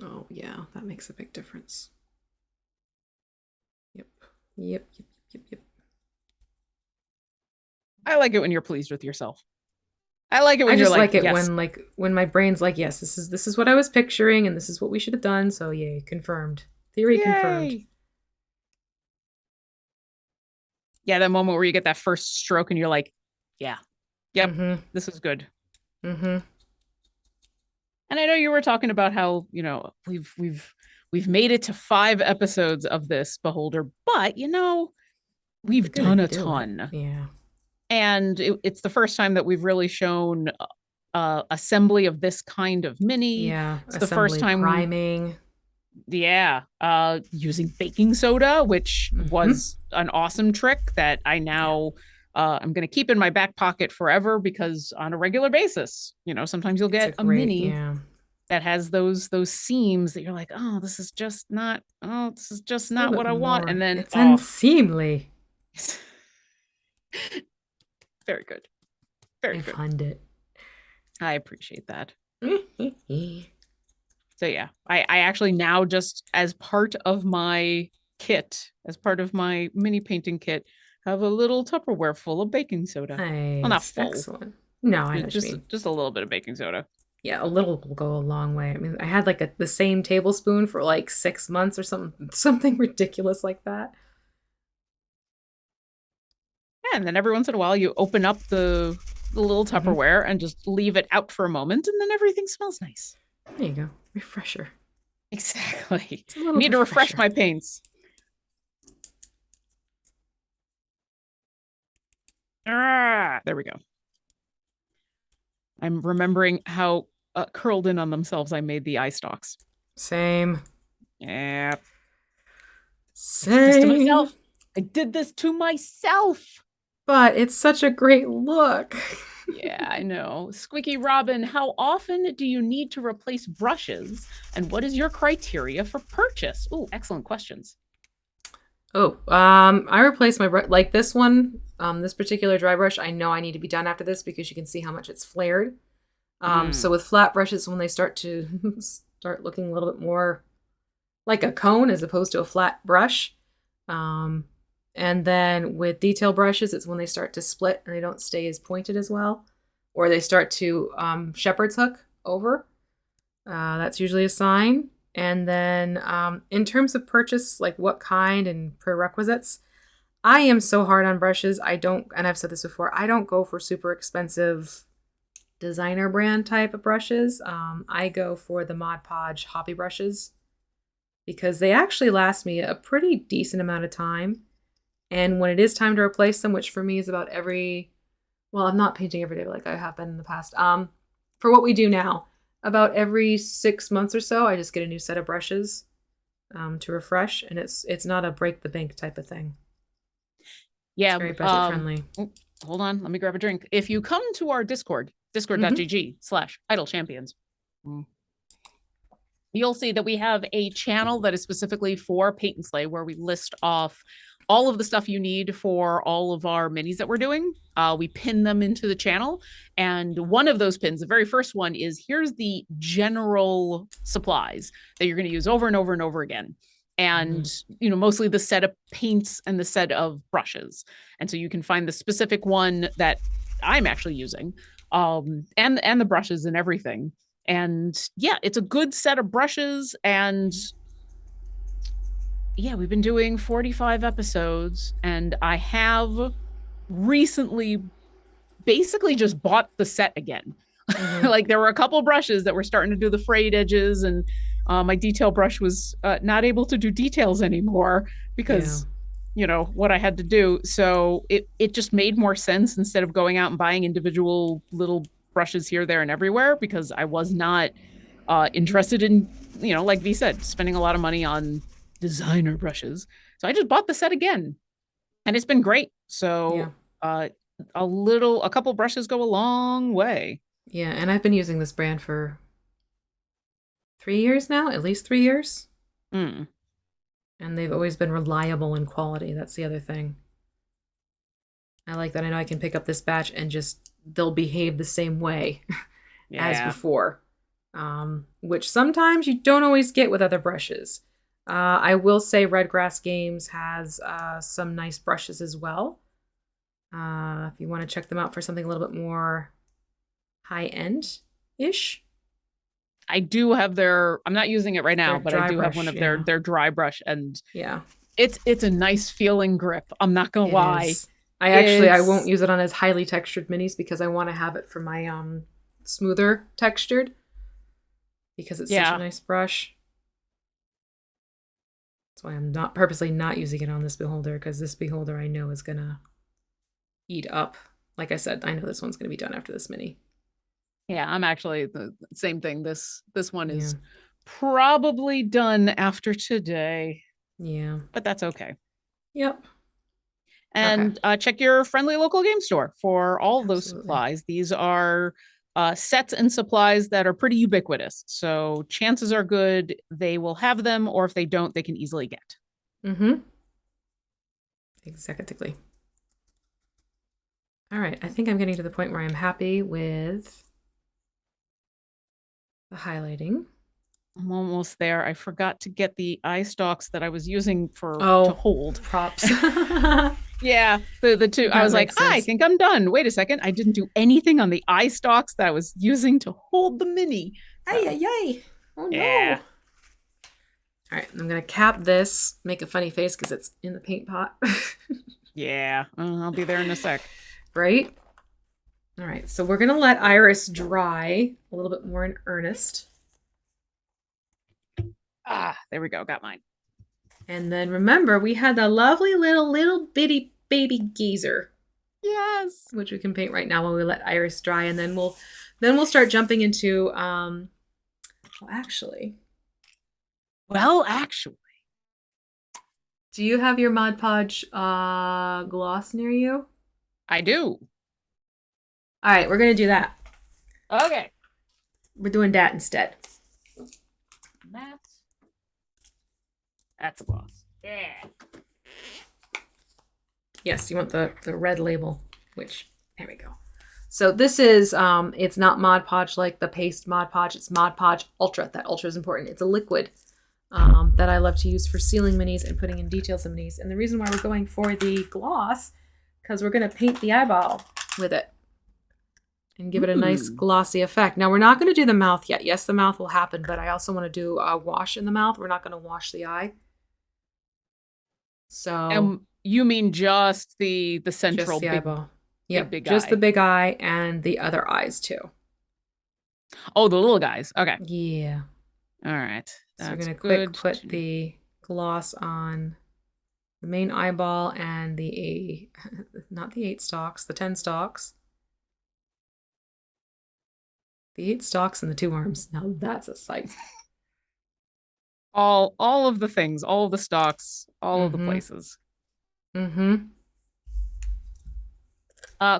Oh, yeah, that makes a big difference. Yep. I like it when you're pleased with yourself. I like it when you're like, it yes. when my brain's like, yes, this is what I was picturing and this is what we should have done. So yay, confirmed. Theory confirmed. Yeah, that moment where you get that first stroke and you're like, yeah, yep, this is good. Mm-hmm. And I know you were talking about how, we've made it to 5 episodes of this Beholder, but we've done a ton. Yeah. And it's the first time that we've really shown assembly of this kind of mini. Yeah, it's the first time priming. Using baking soda, which was an awesome trick that I now I'm going to keep in my back pocket forever because on a regular basis, sometimes you'll get a mini that has those seams that you're like, oh, this is just not what I want. And then it's unseemly. Very good. Very good. I fund it. I appreciate that. So yeah, I actually now just as part of my kit, as part of my mini painting kit, have a little Tupperware full of baking soda. Nice. Well, not full. Excellent. No, I know just a little bit of baking soda. Yeah, a little will go a long way. I mean, I had like the same tablespoon for like 6 months or something ridiculous like that. And then every once in a while you open up the little Tupperware and just leave it out for a moment and then everything smells nice. There you go. Refresher. Exactly. Need to refresh my paints. There we go. I'm remembering how curled in on themselves, I made the eye stalks. Same. Yeah, I did this to Same. myself. I did this to myself. But it's such a great look. Yeah, I know. Squeaky Robin, how often do you need to replace brushes? And what is your criteria for purchase? Ooh, excellent questions. Oh, I replaced my brush, like this one, this particular dry brush. I know I need to be done after this because you can see how much it's flared. So Mm. with flat brushes, when they start to start looking a little bit more like a cone as opposed to a flat brush, and then with detail brushes, it's when they start to split and they don't stay as pointed as well, or they start to shepherd's hook over. That's usually a sign. And then in terms of purchase, like what kind and prerequisites, I am so hard on brushes. I don't, and I've said this before, I don't go for super expensive designer brand type of brushes. I go for the Mod Podge hobby brushes because they actually last me a pretty decent amount of time. And when it is time to replace them, which for me is about every, well, I'm not painting every day like I have been in the past. For what we do now, about every 6 months or so, I just get a new set of brushes to refresh, and it's not a break the bank type of thing. It's Yeah. very budget friendly. Hold on. Let me grab a drink. If you come to our Discord, discord.gg/idle champions, you'll see that we have a channel that is specifically for Paint and Slay, where we list off all of the stuff you need for all of our minis that we're doing. We pin them into the channel. And one of those pins, the very first one, is here's the general supplies that you're going to use over and over and over again. And, mostly the set of paints and the set of brushes. And so you can find the specific one that I'm actually using, and the brushes and everything. And yeah, it's a good set of brushes. And yeah, we've been doing 45 episodes, and I have recently basically just bought the set again. Like there were a couple brushes that were starting to do the frayed edges, and my detail brush was not able to do details anymore because what I had to do. So it just made more sense instead of going out and buying individual little brushes here, there, and everywhere, because I was not interested in, like V said, spending a lot of money on designer brushes. So I just bought the set again, and it's been great. So a couple brushes go a long way. Yeah, and I've been using this brand for 3 years now, at least 3 years. Mm. And they've always been reliable in quality. That's the other thing. I like that. I know I can pick up this batch and just they'll behave the same way as before, which sometimes you don't always get with other brushes. I will say Redgrass Games has some nice brushes as well. If you want to check them out for something a little bit more high-end-ish. I do have I'm not using it right now, but I do have one of their dry brush, and it's a nice feeling grip. I'm not gonna lie. I won't use it on as highly textured minis because I want to have it for my smoother textured, because it's such a nice brush. That's why I'm not purposely not using it on this beholder, because this beholder I know is gonna eat up. Like I said, I know this one's gonna be done after this mini. Yeah, I'm actually the same thing. This one is probably done after today. Yeah. But that's okay. Yep. And check your friendly local game store for all of those supplies. These are sets and supplies that are pretty ubiquitous. So chances are good they will have them, or if they don't, they can easily get. Exactly. All right. I think I'm getting to the point where I'm happy with the highlighting. I'm almost there. I forgot to get the eye stalks that I was using to hold. Props. Yeah, the two. I was like, I think I'm done. Wait a second. I didn't do anything on the eye stalks that I was using to hold the mini. Ay. Oh, no. All right, I'm going to cap this, make a funny face because it's in the paint pot. Yeah, I'll be there in a sec. Right? All right, so we're going to let Iris dry a little bit more in earnest. There we go. Got mine. And then remember, we had the lovely little bitty baby geezer. Yes. Which we can paint right now while we let Iris dry. And then we'll Then we'll start jumping into well, actually, do you have your Mod Podge gloss near you? I do. All right, we're gonna do that. Okay. We're doing that instead. That's a gloss. Yeah. Yes, you want the red label, which, there we go. So this is, it's not Mod Podge like the paste Mod Podge. It's Mod Podge Ultra. That Ultra is important. It's a liquid that I love to use for sealing minis and putting in details of minis. And the reason why we're going for the gloss, because we're going to paint the eyeball with it and give it a nice glossy effect. Now, we're not going to do the mouth yet. Yes, the mouth will happen, but I also want to do a wash in the mouth. We're not going to wash the eye. So... you mean just the central just the eyeball? Yep, big just eye. the big eye and the other eyes too. Oh, the little guys. Okay. Yeah. All right. So we're gonna put the gloss on the main eyeball and the not the 8 stalks, the 10 stalks. The 8 stalks and the 2 arms. Now that's a sight. All of the things, all of the stalks, all of the places.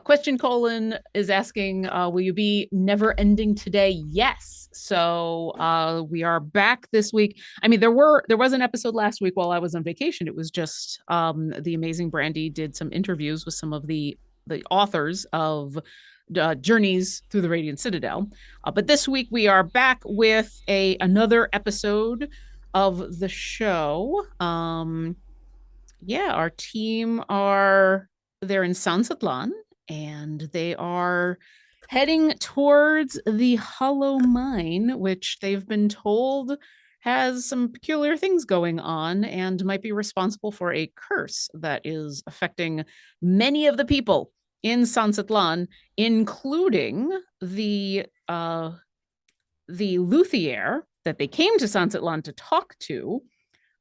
Question colon is asking, will you be never ending today? Yes. So we are back this week. I mean, there was an episode last week while I was on vacation. It was just the amazing Brandy did some interviews with some of the authors of Journeys Through the Radiant Citadel. But this week we are back with another episode of the show. Yeah, our team they're in San Satlan, and they are heading towards the Hollow Mine, which they've been told has some peculiar things going on and might be responsible for a curse that is affecting many of the people in San Satlan, including the Luthier that they came to San Satlan to talk to.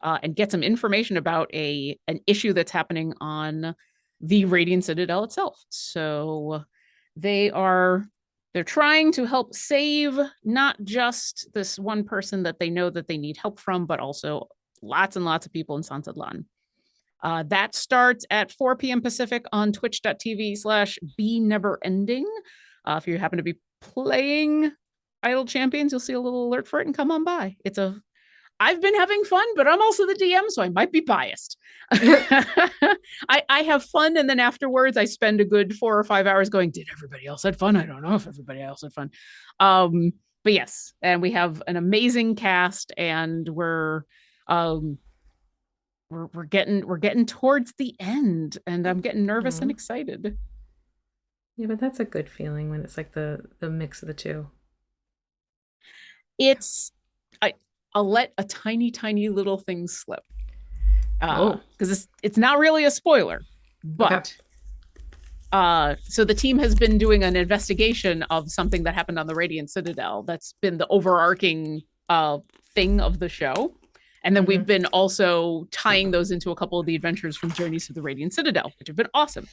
And get some information about an issue that's happening on the Radiant Citadel itself. So they're trying to help save not just this one person that they know that they need help from, but also lots and lots of people in San Satlan. That starts at 4 p.m. Pacific on twitch.tv/BeNeverEnding. If you happen to be playing Idle Champions, you'll see a little alert for it and come on by. I've been having fun, but I'm also the DM, so I might be biased. I have fun, and then afterwards I spend a good 4 or 5 hours going, did everybody else have fun? I don't know if everybody else had fun. But yes, and we have an amazing cast, and we're getting towards the end, and I'm getting nervous and excited. Yeah, but that's a good feeling when it's like the mix of the two. I'll let a tiny little thing slip because it's not really a spoiler, but so the team has been doing an investigation of something that happened on the Radiant Citadel. That's been the overarching thing of the show, and then we've been also tying those into a couple of the adventures from Journeys Through the Radiant Citadel, which have been awesome.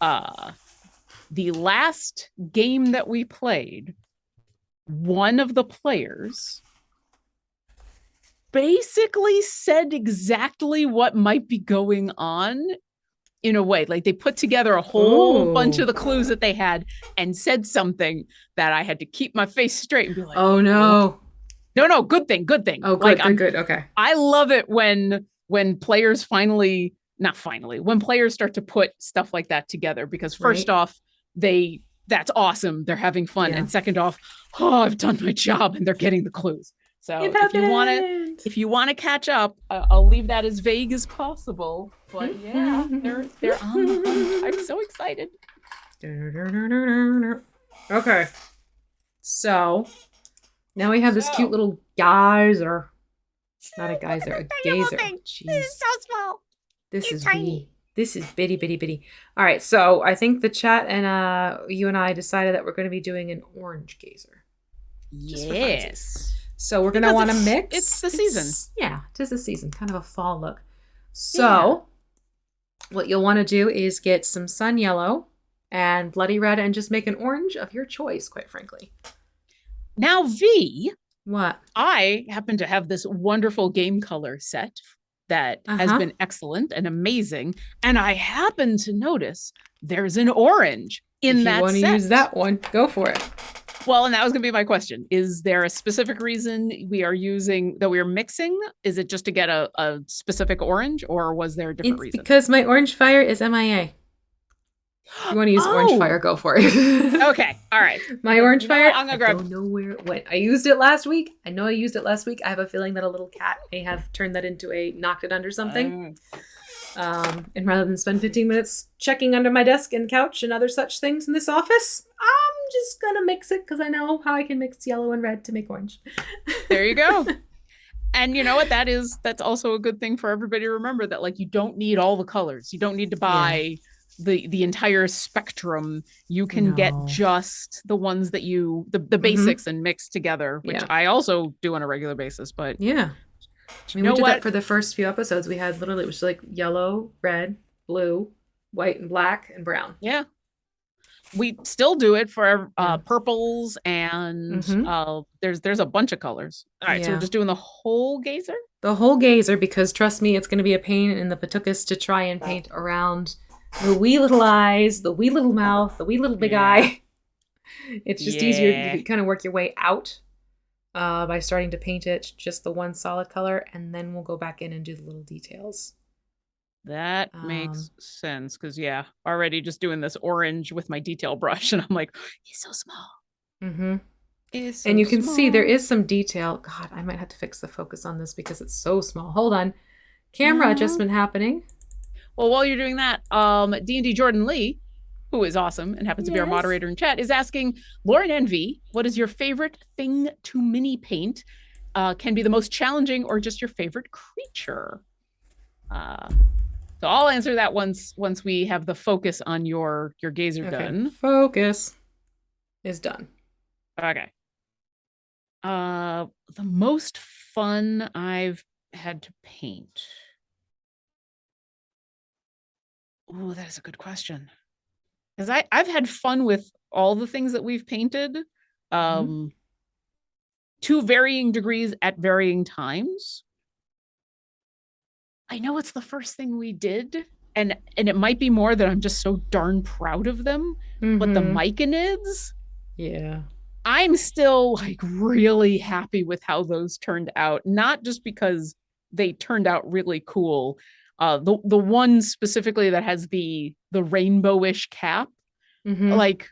The last game that we played, one of the players basically said exactly what might be going on in a way. Like, they put together a whole bunch of the clues that they had and said something that I had to keep my face straight and be like, oh no. No, good thing. Oh, good, like, good. Okay. I love it when players when players start to put stuff like that together, because first off, that's awesome. They're having fun. Yeah. And second off, I've done my job and they're getting the clues. So if you want to catch up, I'll leave that as vague as possible. But yeah, they're on the run. I'm so excited. Okay. So now we have this cute little geyser. Not a geyser, a gazer. Jeez. This is so small. This is tiny. This is bitty. All right, so I think the chat and you and I decided that we're going to be doing an orange gazer. Yes. So we're going to want to mix. It's the season. Yeah, tis the season. Kind of a fall look. So what you'll want to do is get some sun yellow and bloody red, and just make an orange of your choice, quite frankly. Now, V, What? I happen to have this wonderful game color set that has Uh-huh. been excellent and amazing. And I happen to notice there's an orange in If you that want to set. use that one, go for it. Well, and that was going to be my question. Is there a specific reason we are mixing? Is it just to get a specific orange, or was there a different It's reason? because my orange fire is MIA. If you want to use orange fire, go for it. Okay. All right. My orange fire, I'm gonna grab. I don't know where it went. I used it last week. I know I used it last week. I have a feeling that a little cat may have turned that into knocked it under something. And rather than spend 15 minutes checking under my desk and couch and other such things in this office, I'm just gonna mix it because I know how I can mix yellow and red to make orange. There you go. And you know what? That's also a good thing for everybody to remember, that like you don't need all the colors. You don't need to buy the entire spectrum. You can get just the ones that the basics and mix together, which I also do on a regular basis. But yeah. I mean, we did that for the first few episodes. We had literally, it was like yellow, red, blue, white, and black, and brown. Yeah. We still do it for purples and there's a bunch of colors. All right, so we're just doing the whole gazer? The whole gazer, because trust me, it's going to be a pain in the patukas to try and paint around the wee little eyes, the wee little mouth, the wee little big eye. It's just easier to kind of work your way out by starting to paint it just the one solid color, and then we'll go back in and do the little details. That makes sense, because already just doing this orange with my detail brush, and I'm like, he's so small. And you can see there is some detail. God, I might have to fix the focus on this because it's so small. Hold on. Camera adjustment happening. Well, while you're doing that, D&D Jordan Lee, who is awesome and happens to be our moderator in chat, is asking, Lauren and V, what is your favorite thing to mini paint? Can be the most challenging or just your favorite creature? So I'll answer that once we have the focus on your gazer done. Focus is done. Okay. The most fun I've had to paint. Oh, that is a good question. Because I've had fun with all the things that we've painted, to varying degrees at varying times. I know it's the first thing we did, and it might be more that I'm just so darn proud of them, but the Myconids, I'm still like really happy with how those turned out, not just because they turned out really cool. The one specifically that has the rainbowish cap, like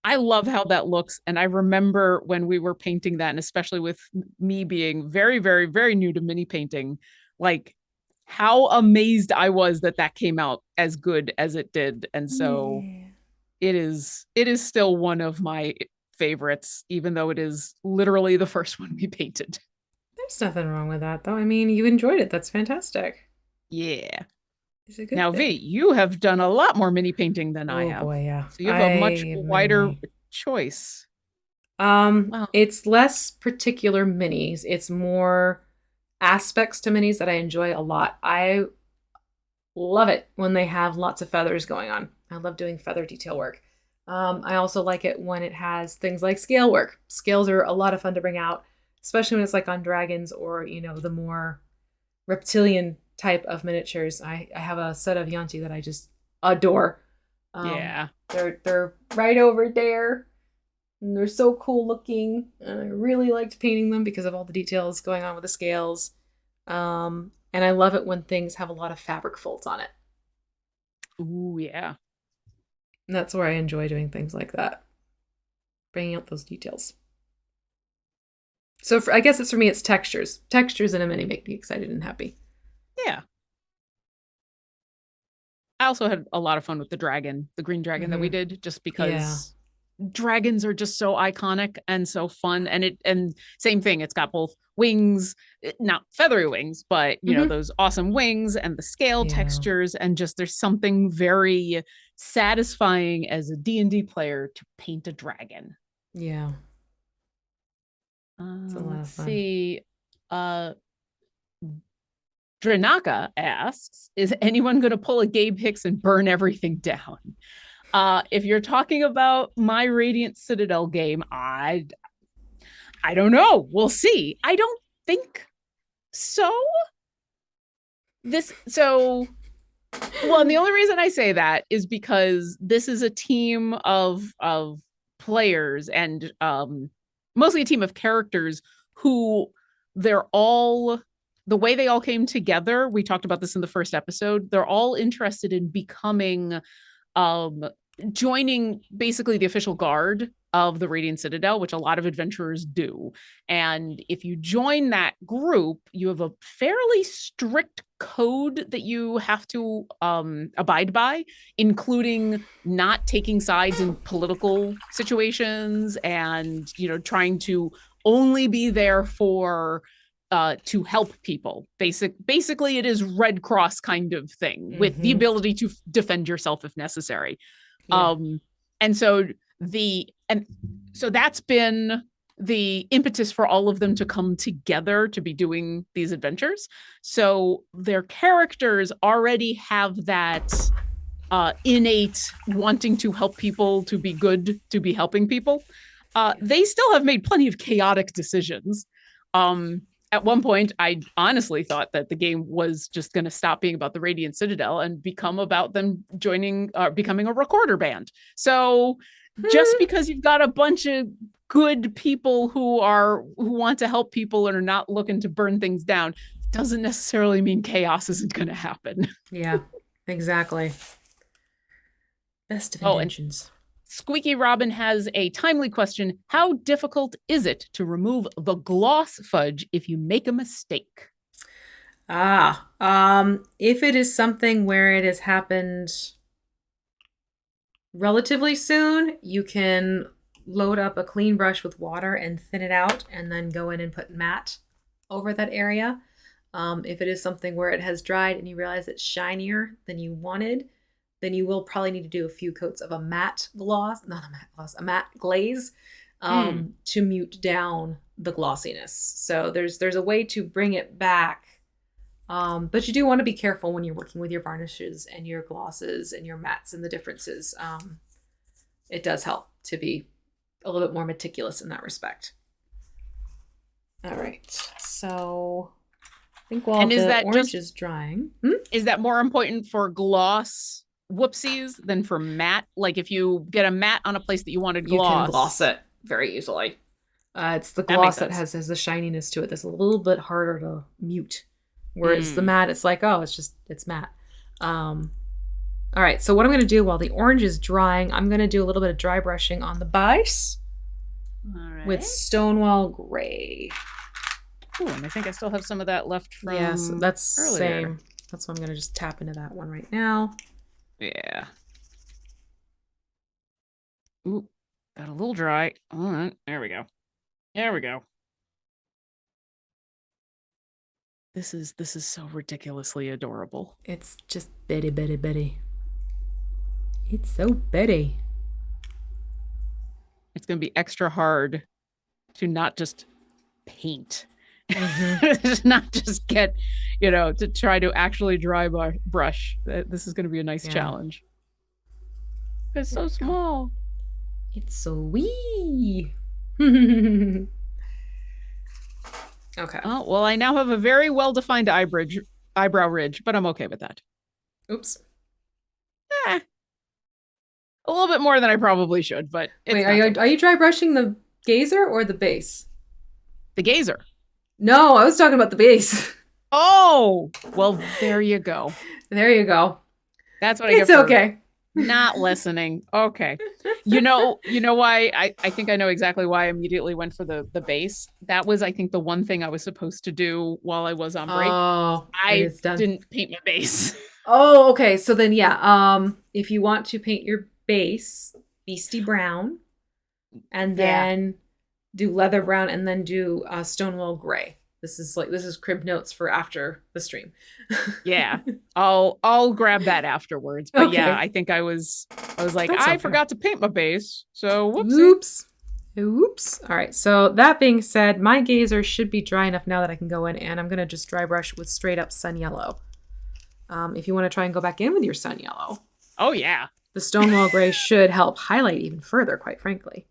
I love how that looks. And I remember when we were painting that, and especially with me being very, very, very new to mini painting, like how amazed I was that came out as good as it did. And so it is still one of my favorites, even though it is literally the first one we painted. There's nothing wrong with that, though. I mean, you enjoyed it. That's fantastic. Yeah. Now, V, you have done a lot more mini painting than I have. Oh boy, yeah. So you have a much wider choice. It's less particular minis. It's more aspects to minis that I enjoy a lot. I love it when they have lots of feathers going on. I love doing feather detail work. I also like it when it has things like scale work. Scales are a lot of fun to bring out, especially when it's like on dragons or, the more reptilian type of miniatures. I have a set of Yuan-ti that I just adore. They're right over there. And they're so cool looking. And I really liked painting them because of all the details going on with the scales. And I love it when things have a lot of fabric folds on it. Ooh, yeah. And that's where I enjoy doing things like that. Bringing out those details. So I guess for me, it's textures. Textures in a mini make me excited and happy. Yeah. I also had a lot of fun with the green dragon that we did, just because dragons are just so iconic and so fun. And same thing, it's got both wings, not feathery wings, but those awesome wings and the scale textures, and just there's something very satisfying as a D&D player to paint a dragon. Yeah. Let's see. Dranaka asks, is anyone going to pull a Gabe Hicks and burn everything down? If you're talking about my Radiant Citadel game, I don't know. We'll see. I don't think so. So well, and the only reason I say that is because this is a team of players and mostly a team of characters who they're all the way they all came together. We talked about this in the first episode. They're all interested in becoming um joining basically the official guard of the Radiant Citadel, which a lot of adventurers do. And if you join that group, you have a fairly strict code that you have to abide by, including not taking sides in political situations and, trying to only be there for to help people. Basically, it is Red Cross kind of thing with the ability to defend yourself if necessary. Yeah. And so that's been the impetus for all of them to come together to be doing these adventures. So their characters already have that innate wanting to help people, to be good, to be helping people. They still have made plenty of chaotic decisions. At one point, I honestly thought that the game was just going to stop being about the Radiant Citadel and become about them becoming a recorder band. So just because you've got a bunch of good people who want to help people and are not looking to burn things down, doesn't necessarily mean chaos isn't going to happen. Yeah, exactly. Best of intentions. Squeaky Robin has a timely question. How difficult is it to remove the gloss fudge if you make a mistake? If it is something where it has happened relatively soon, you can load up a clean brush with water and thin it out and then go in and put matte over that area. If it is something where it has dried and you realize it's shinier than you wanted, then you will probably need to do a few coats of a matte glaze to mute down the glossiness. So there's a way to bring it back. But you do want to be careful when you're working with your varnishes and your glosses and your mattes and the differences. It does help to be a little bit more meticulous in that respect. All right. So I think while the orange is drying. Is that more important for gloss whoopsies than for matte? Like if you get a matte on a place that you wanted gloss. You can gloss it very easily. It's the gloss that has the shininess to it that's a little bit harder to mute. Whereas the matte, it's like, oh, it's matte. All right, so what I'm going to do while the orange is drying, I'm going to do a little bit of dry brushing on the base with Stonewall Gray. Ooh, and I think I still have some of that left from Yes, that's earlier. Same. That's why I'm going to just tap into that one right now. Yeah. Ooh, got a little dry. All right, there we go. There we go. This is so ridiculously adorable. It's just Betty, Betty, Betty. It's so Betty. It's going to be extra hard to not just paint. Not just get, to try to actually dry brush. This is going to be a nice challenge. It's so small. It's so wee. Okay. Oh, well, I now have a very well-defined eyebrow ridge, but I'm okay with that. Oops. A little bit more than I probably should, but wait, are you dry brushing the gazer or the base? The gazer. No, I was talking about the base. Oh, well, there you go. There you go. That's what I get for okay. Not listening. Okay. You know why I think I know exactly why I immediately went for the base. That was, I think, the one thing I was supposed to do while I was on break. Oh, I didn't paint my base. Oh, okay. So then, yeah. If you want to paint your base, Beastie Brown, and then do Leather Brown, and then do Stonewall Gray. This is crib notes for after the stream. Yeah, I'll grab that afterwards. But okay. Yeah, I think I was like, I forgot to paint my base. So whoopsie. Oops. All right. So that being said, my gazer should be dry enough now that I can go in, and I'm gonna just dry brush with straight up Sun Yellow. If you want to try and go back in with your Sun Yellow. Oh yeah. the Stonewall Gray should help highlight even further, quite frankly.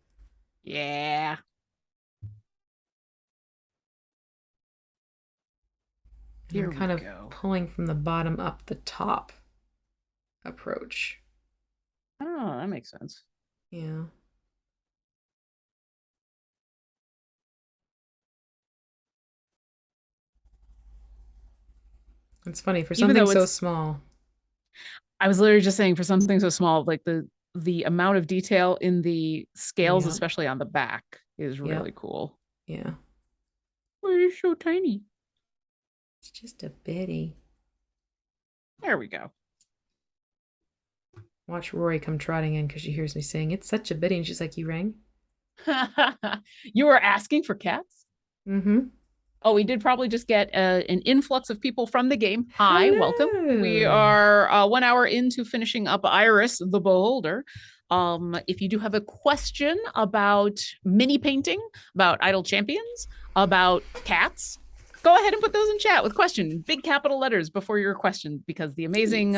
Yeah. We're kind of pulling from the bottom up the top approach. Oh, that makes sense. Yeah. It's funny for something so small. I was literally just saying for something so small, like the amount of detail in the scales, especially on the back, is really cool. Yeah. Why are you so tiny? It's just a bitty. There we go. Watch Rory come trotting in because she hears me saying, "It's such a bitty," and she's like, "You rang?" You were asking for cats? Mm-hmm. Oh, we did probably just get an influx of people from the game. Hi, welcome. We are 1 hour into finishing up Iris the Beholder. If you do have a question about mini painting, about Idle Champions, about cats, go ahead and put those in chat with question, big capital letters before your question, because the amazing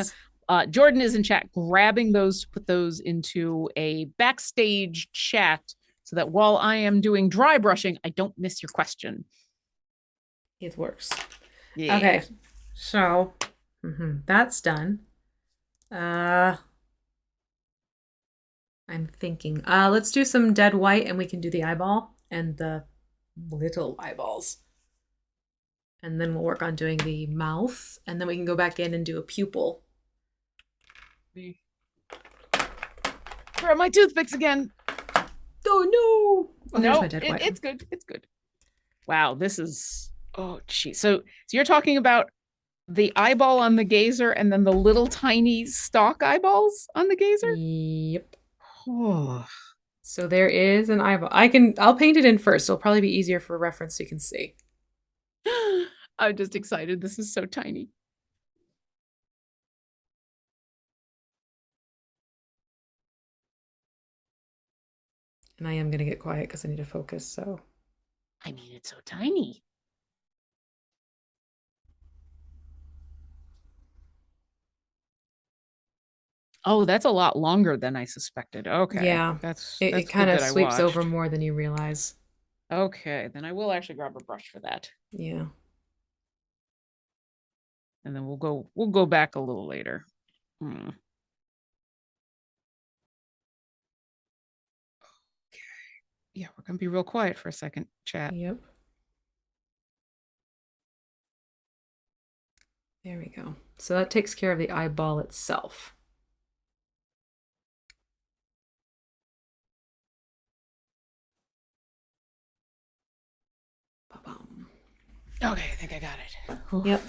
Jordan is in chat grabbing those to put those into a backstage chat so that while I am doing dry brushing, I don't miss your question. It works. Yeah. Okay, so that's done. I'm thinking, let's do some dead white and we can do the eyeball and the little eyeballs. And then we'll work on doing the mouth and then we can go back in and do a pupil. Where are my toothpicks again? Oh no! No, it's good. It's good. Wow, this is... Oh, geez. So you're talking about the eyeball on the gazer and then the little tiny stalk eyeballs on the gazer? Yep. Oh. So there is an eyeball. I'll paint it in first. It'll probably be easier for reference so you can see. I'm just excited. This is so tiny. And I am going to get quiet because I need to focus, so. I mean, it's so tiny. Oh, that's a lot longer than I suspected. Okay. Yeah. That's it kind of sweeps over more than you realize. Okay. Then I will actually grab a brush for that. Yeah. And then we'll go back a little later. Okay. Yeah, we're gonna be real quiet for a second, chat. Yep. There we go. So that takes care of the eyeball itself. Okay, I think I got it. Yep.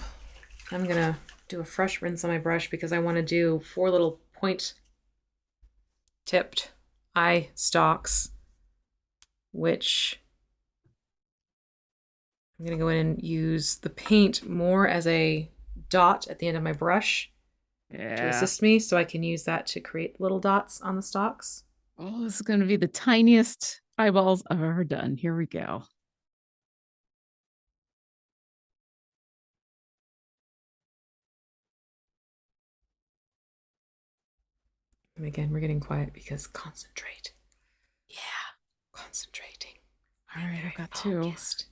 I'm going to do a fresh rinse on my brush because I want to do 4 little point tipped eye stalks, which I'm going to go in and use the paint more as a dot at the end of my brush to assist me so I can use that to create little dots on the stalks. Oh, this is going to be the tiniest eyeballs I've ever done. Here we go. And again, we're getting quiet because concentrate. Yeah. Concentrating. All right, I've got focused.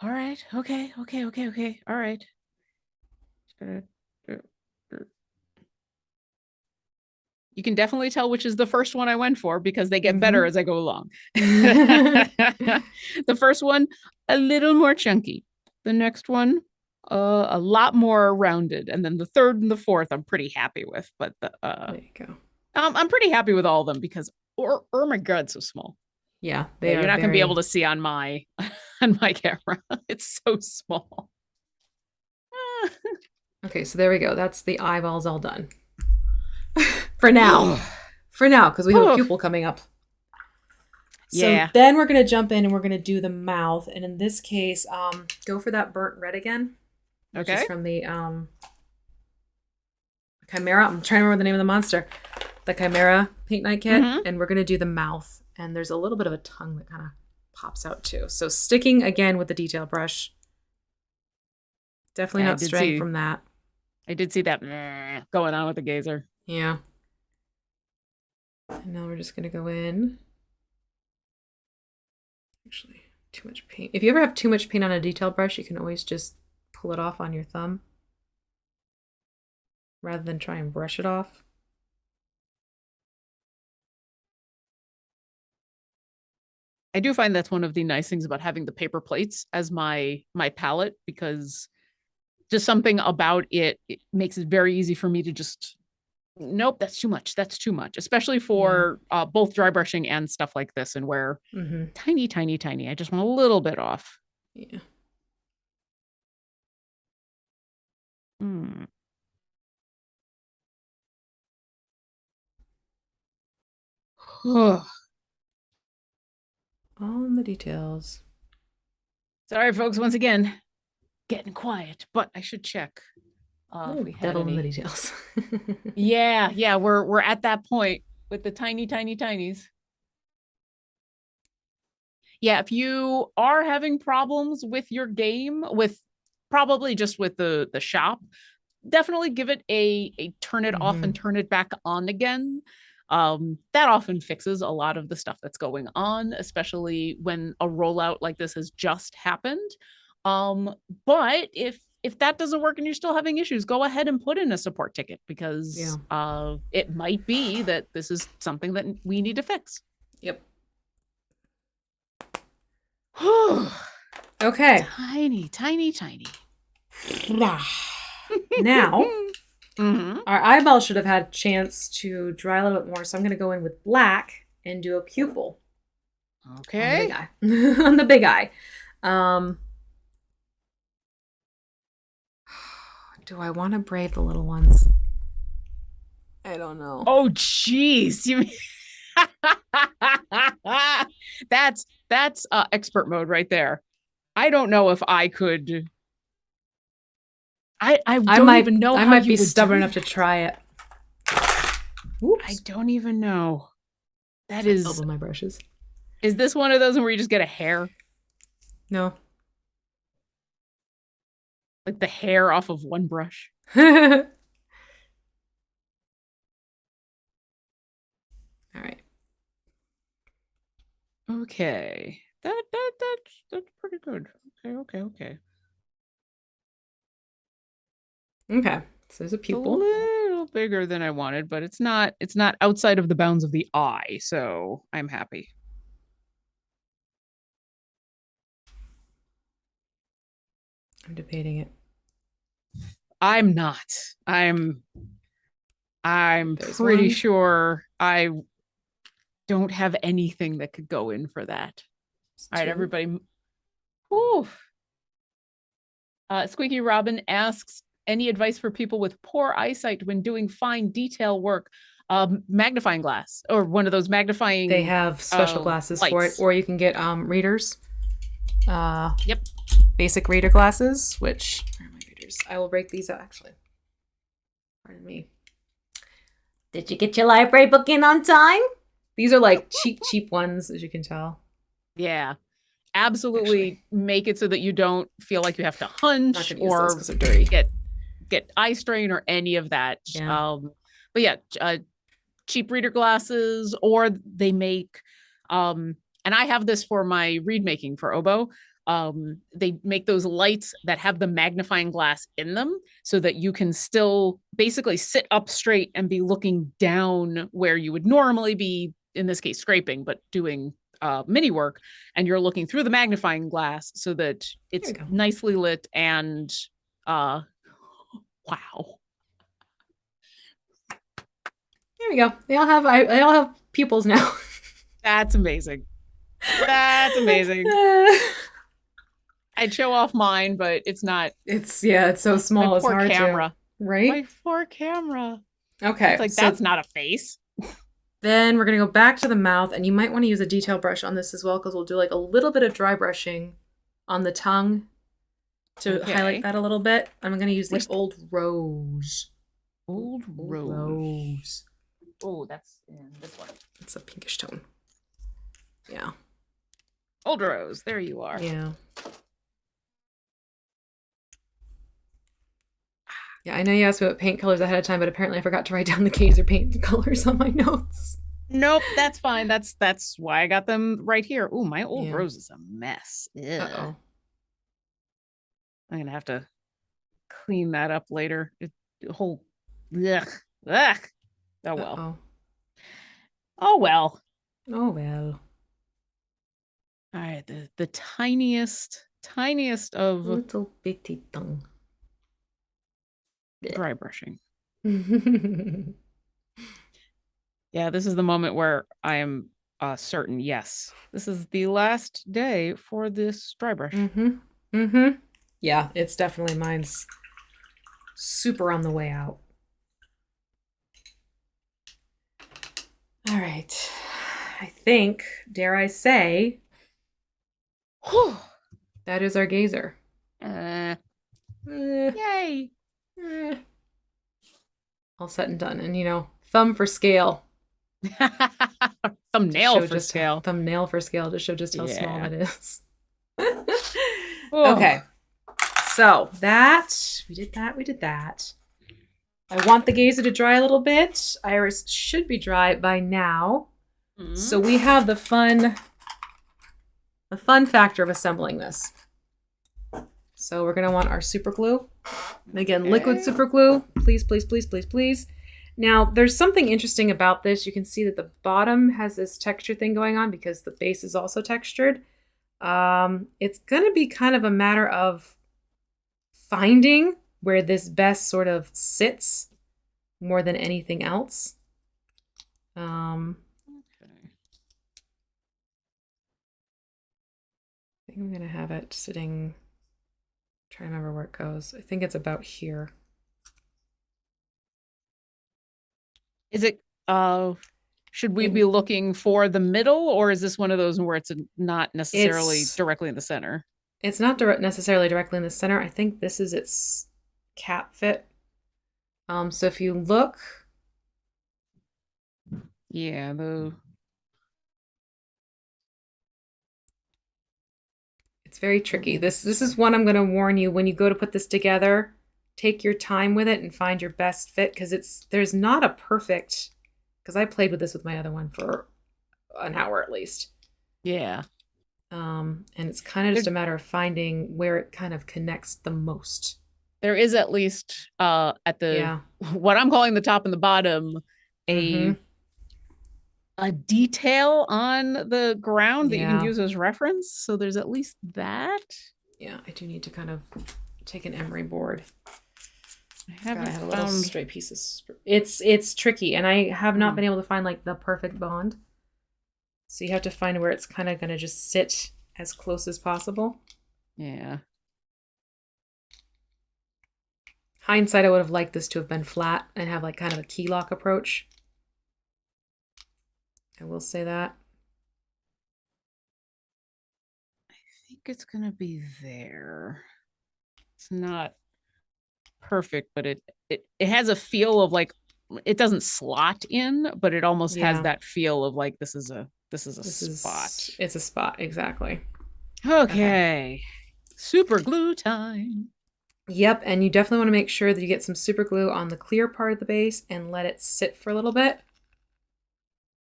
2. All right. Okay. All right. You can definitely tell which is the first one I went for because they get better as I go along. The first one, a little more chunky. The next one, a lot more rounded. And then the third and the fourth, I'm pretty happy with. But there you go. I'm pretty happy with all of them because, oh my God, so small. Yeah, you're not going to be able to see on my camera. It's so small. Okay, so there we go. That's the eyeballs all done. For now, because we have a pupil coming up. So then we're going to jump in and we're going to do the mouth. And in this case, go for that burnt red again. Which is from the Chimera. I'm trying to remember the name of the monster. The Chimera paint night kit. And we're going to do the mouth. And there's a little bit of a tongue that kind of pops out too. So sticking again with the detail brush. Definitely Yeah, not straying from that. I did see that meh going on with the gazer. Yeah. And now we're just gonna go in. Actually, too much paint. If you ever have too much paint on a detail brush, you can always just pull it off on your thumb rather than try and brush it off. I do find that's one of the nice things about having the paper plates as my palette, because just something about it makes it very easy for me to just, nope, that's too much. That's too much, especially for both dry brushing and stuff like this, and where tiny, tiny, tiny. I just want a little bit off. Yeah. Hmm. All in the details. Sorry, folks. Once again, getting quiet, but I should check. If we had Devil in the any. details. Yeah, we're at that point with the tiny, tiny, tinies. Yeah, if you are having problems with your game, with probably just with the shop, definitely give it a turn it off and turn it back on again. That often fixes a lot of the stuff that's going on, especially when a rollout like this has just happened. But if that doesn't work and you're still having issues, go ahead and put in a support ticket, because it might be that this is something that we need to fix. Yep. Okay. Tiny, tiny, tiny. Now, our eyeball should have had a chance to dry a little bit more, so I'm going to go in with black and do a pupil. Okay. On the big eye. Do I want to braid the little ones? I don't know. Oh, jeez. You mean that's expert mode right there. I don't know if I could. I don't even know. I might be stubborn enough to try it. Oops. I don't even know. That is. Elbow my brushes. Is this one of those where you just get a hair? No. Like the hair off of one brush. All right. Okay. That's pretty good. Okay. Okay. So there's a pupil. A little bigger than I wanted, but it's not outside of the bounds of the eye, so I'm happy. I'm debating it. I'm not. I'm pretty sure I don't have anything that could go in for that. All right, everybody. Whew. Squeaky Robin asks, any advice for people with poor eyesight when doing fine detail work? Magnifying glass, or one of those magnifying. They have special glasses for it, or you can get readers. Yep. Basic reader glasses, which where are my readers? I will break these out, actually. Pardon me. Did you get your library book in on time? These are like cheap ones, as you can tell. Yeah. Absolutely make it so that you don't feel like you have to hunch or get eye strain or any of that. Yeah. But yeah, cheap reader glasses, or they make and I have this for my read making for oboe. They make those lights that have the magnifying glass in them, so that you can still basically sit up straight and be looking down where you would normally be, in this case scraping, but doing mini work, and you're looking through the magnifying glass so that it's nicely lit and wow. There we go. They all have pupils now. That's amazing. That's amazing. I'd show off mine, but it's not. It's so small. It's hard camera. To, right? My poor camera. Okay. It's like, so that's not a face. Then we're going to go back to the mouth, and you might want to use a detail brush on this as well, because we'll do like a little bit of dry brushing on the tongue to highlight that a little bit. I'm going to use the Old Rose. Old Rose. Oh, that's in this one. It's a pinkish tone. Yeah. Old Rose. There you are. Yeah. Yeah, I know you asked me about paint colors ahead of time, but apparently I forgot to write down the Kaiser paint colors on my notes. Nope, that's fine. That's why I got them right here. Ooh, my old Yeah. rose is a mess. Ugh. Uh-oh. I'm gonna have to clean that up later. The whole ugh. Ugh. Oh well. Uh-oh. Oh well. Oh, well. All right, the tiniest of Little bitty tongue. dry brushing. Yeah, this is the moment where I am certain, yes, this is the last day for this dry brush. Yeah, it's definitely mine's super on the way out. All right. I think, dare I say, Whew. that is our gazer. Yay. All set and done. And, thumb for scale. Thumbnail for scale. Thumbnail for scale to show just how small it is. Oh. Okay. So we did that. I want the gazer to dry a little bit. Iris should be dry by now. Mm-hmm. So we have the fun factor of assembling this. So we're gonna want our super glue. Again, liquid super glue. Please, please, please, please, please. Now, there's something interesting about this. You can see that the bottom has this texture thing going on because the base is also textured. It's gonna be kind of a matter of finding where this best sort of sits more than anything else. Okay. I think I'm gonna have it sitting, try to remember where it goes. I think it's about here. Is it should we be looking for the middle, or is this one of those where it's not necessarily directly in the center? It's not necessarily directly in the center. I think this is its cap fit. So if you look, yeah, it's very tricky. This is one I'm going to warn you when you go to put this together. Take your time with it and find your best fit because there's not a perfect. Because I played with this with my other one for an hour at least. Yeah. And it's kind of just a matter of finding where it kind of connects the most. There is at least at the what I'm calling the top and the bottom a detail on the ground that you can use as reference. So there's at least that. Yeah, I do need to kind of take an emery board. I haven't found little stray pieces. It's tricky, and I have not been able to find like the perfect bond. So you have to find where it's kind of going to just sit as close as possible. Yeah. Hindsight, I would have liked this to have been flat and have like kind of a key lock approach. I will say that. I think it's going to be there. It's not perfect, but it has a feel of like it doesn't slot in, but it almost has that feel of like this is a spot. It's a spot, exactly. Okay. Super glue time. Yep, and you definitely want to make sure that you get some super glue on the clear part of the base and let it sit for a little bit.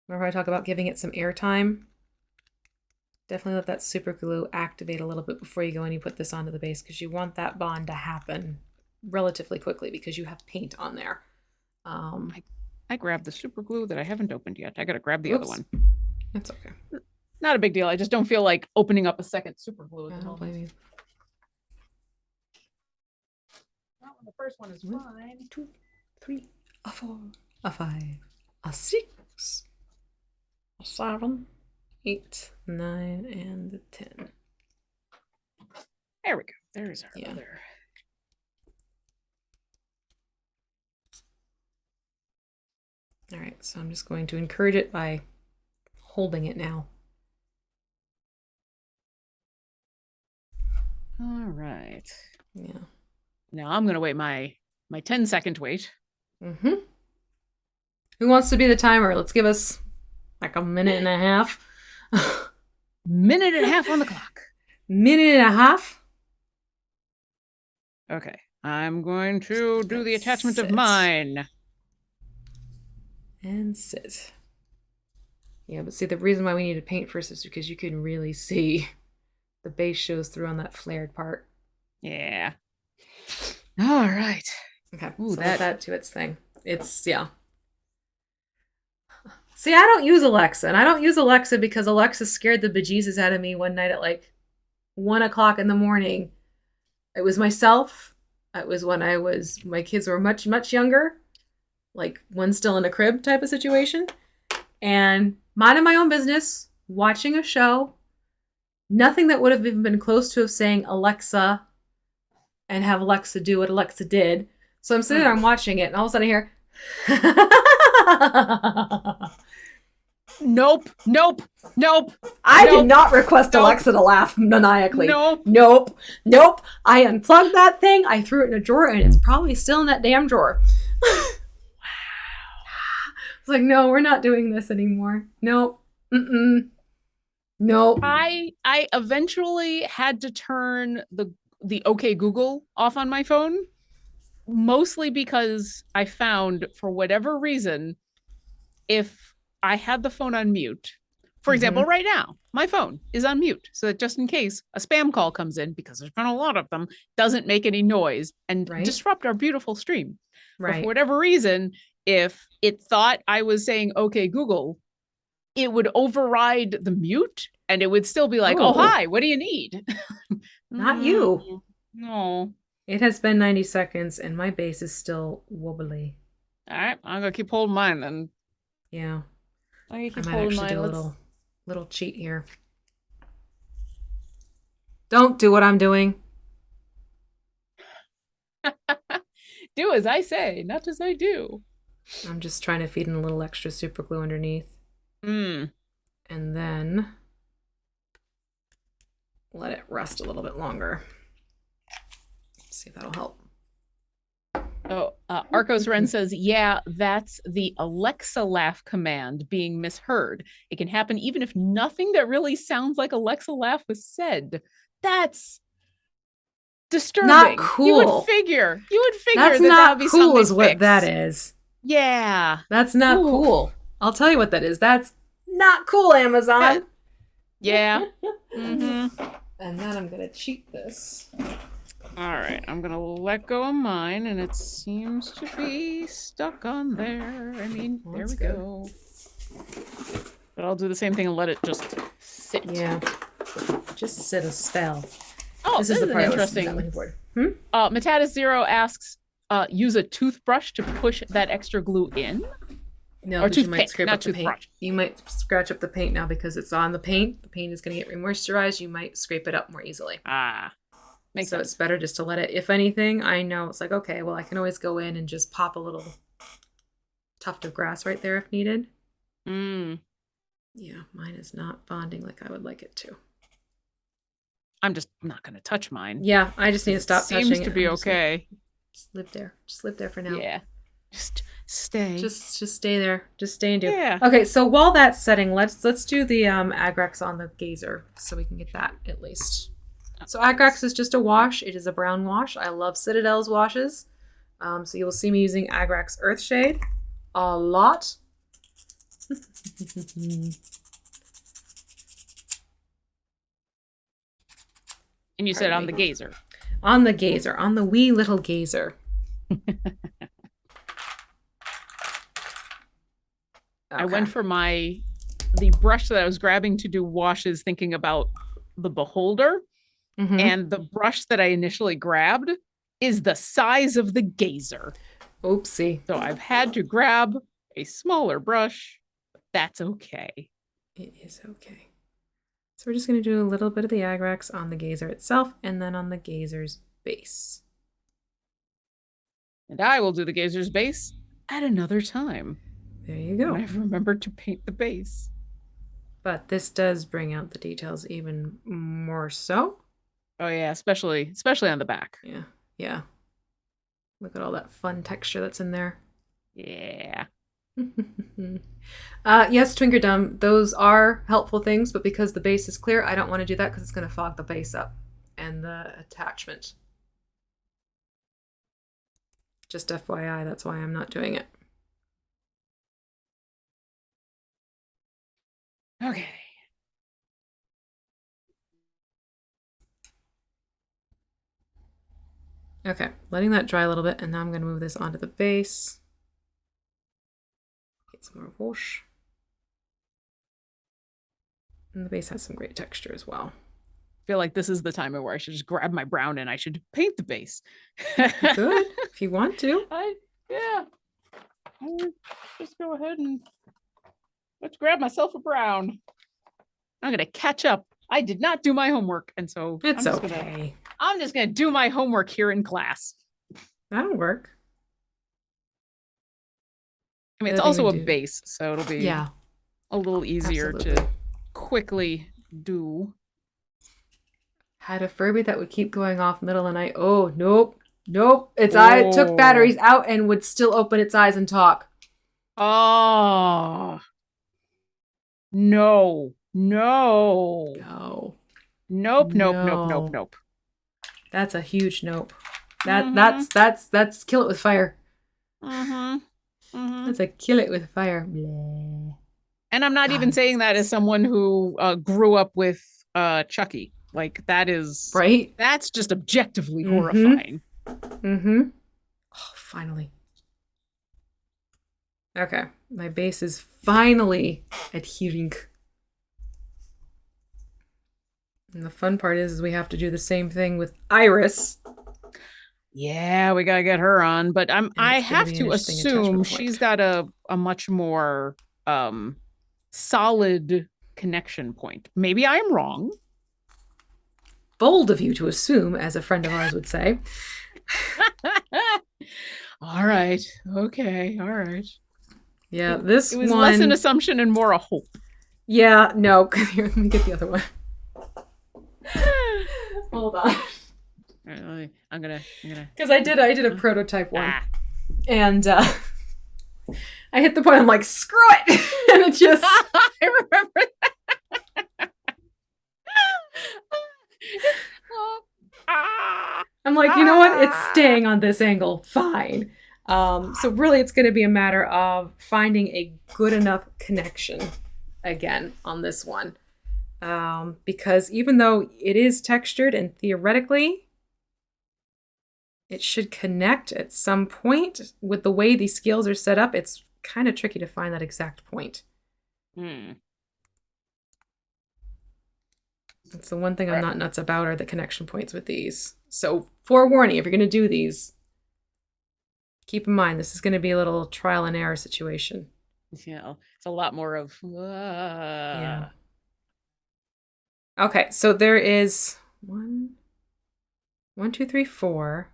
Remember I talk about giving it some air time? Definitely let that super glue activate a little bit before you go and you put this onto the base because you want that bond to happen relatively quickly because you have paint on there. I grabbed the super glue that I haven't opened yet. I got to grab the other one. That's okay. Not a big deal. I just don't feel like opening up a second super glue. I don't blame you. The first one is 1, 2, 3, a 4, a 5, a 6, a 7, 8, 9, and a 10. There we go. There's our other. All right, so I'm just going to encourage it by holding it now. All right. Yeah. Now I'm going to wait my 10-second wait. Mm-hmm. Who wants to be the timer? Let's give us like a minute and a half. Minute and a half on the clock. Minute and a half. Okay. I'm going to do the attachment of Sit. mine. And sit. Yeah, but see, the reason why we need to paint first is because you can really see the base shows through on that flared part. Yeah. All right. Okay, Ooh, so let that do its thing. It's, yeah. See, I don't use Alexa, and I don't use Alexa because Alexa scared the bejesus out of me one night at like 1 o'clock in the morning. It was myself. It was when my kids were much, much younger, like one still in a crib type of situation, and minding my own business, watching a show, nothing that would have even been close to saying Alexa and have Alexa do what Alexa did. So I'm sitting there, I'm watching it, and all of a sudden I hear, Nope. I did not request Alexa to laugh maniacally. Nope. I unplugged that thing, I threw it in a drawer, and it's probably still in that damn drawer. Wow. It's like, no, we're not doing this anymore. Nope. Nope. I eventually had to turn the OK Google off on my phone, mostly because I found, for whatever reason, if I had the phone on mute, for example, right now, my phone is on mute, so that just in case a spam call comes in, because there's been a lot of them, doesn't make any noise and disrupt our beautiful stream. Right. But for whatever reason, if it thought I was saying OK Google, it would override the mute and it would still be like, oh hi, what do you need? Not you. No. It has been 90 seconds and my base is still wobbly. All right, I'm gonna keep holding mine then. Yeah. I might actually do a little cheat here. Don't do what I'm doing. Do as I say, not as I do. I'm just trying to feed in a little extra super glue underneath. And then let it rest a little bit longer. See if that'll help. Oh, Arcos Ren says, yeah, that's the Alexa laugh command being misheard. It can happen even if nothing that really sounds like Alexa laugh was said. That's disturbing. Not cool. You would figure that's not cool is what that is. Yeah. That's not cool. I'll tell you what that is. That's not cool, Amazon. Yeah. And then I'm going to cheat this. All right, I'm going to let go of mine, and it seems to be stuck on there. I mean, there we go. But I'll do the same thing and let it just sit. Yeah. Just sit a spell. Oh, this is the part interesting. Matatis Zero asks, use a toothbrush to push that extra glue in? No, or you might scrape up the paint. You might scratch up the paint now because it's on the paint. The paint is going to get remoisturized. You might scrape it up more easily. Makes sense. It's better just to let it. If anything, I know it's like, okay, well, I can always go in and just pop a little tuft of grass right there if needed. Yeah, mine is not bonding like I would like it to. I'm just not going to touch mine. Yeah, I just need to stop touching it. Seems to be okay. Just live there. Just live there for now. Yeah. Just stay. Just stay there. Just stay and do. Yeah. Okay, so while that's setting, let's do the Agrax on the Gazer so we can get that at least. So Agrax is just a wash. It is a brown wash. I love Citadel's washes. So you will see me using Agrax Earthshade a lot. And you said on the Gazer. On the Gazer. On the wee little Gazer. I went for the brush that I was grabbing to do washes thinking about the Beholder. And the brush that I initially grabbed is the size of the Gazer. Oopsie. So I've had to grab a smaller brush, but that's okay. It is okay. So we're just going to do a little bit of the Agrax on the Gazer itself and then on the Gazer's base. And I will do the Gazer's base at another time. There you go. I've remembered to paint the base. But this does bring out the details even more so. Oh yeah, especially on the back. Yeah. Look at all that fun texture that's in there. Yeah. Yes, Twinkerdum, those are helpful things, but because the base is clear, I don't want to do that because it's going to fog the base up and the attachment. Just FYI, that's why I'm not doing it. Okay. Okay, letting that dry a little bit, and now I'm going to move this onto the base. Get some more wash. And the base has some great texture as well. I feel like this is the time where I should just grab my brown and I should paint the base. Good, if you want to. Yeah. I'll just go ahead and let's grab myself a brown. I'm gonna catch up. I did not do my homework, and so It's okay. I'm just gonna do my homework here in class. That'll work. I mean, it's also a base, so it'll be a little easier to quickly do. Had a Furby that would keep going off middle of the night. Oh, nope. Its eye took batteries out and would still open its eyes and talk. Oh. No. Nope. That's a huge nope. That's kill it with fire. That's a kill it with fire. Blah. And I'm not even saying that as someone who grew up with Chucky. Like, that is right. That's just objectively horrifying. Oh, finally. Okay, my base is finally adhering. And the fun part is we have to do the same thing with Iris. Yeah, we gotta get her on, but I have to assume she's got a much more solid connection point. Maybe I'm wrong. Bold of you to assume, as a friend of ours would say. All right. Okay. All right. Yeah, it was less an assumption and more a hope. Yeah, no. Here, let me get the other one. Hold on. I'm gonna. Because I did a prototype one, and I hit the point. I'm like, screw it, and it just. I remember that. I'm like, you know what? It's staying on this angle. Fine. So really, it's going to be a matter of finding a good enough connection again on this one. Because even though it is textured and theoretically it should connect at some point, with the way these scales are set up, it's kind of tricky to find that exact point. That's the one thing I'm not nuts about, are the connection points with these. So forewarning, if you're going to do these, keep in mind this is going to be a little trial and error situation. Yeah, it's a lot more of yeah. Okay, so there is 1, 2, 3, 4.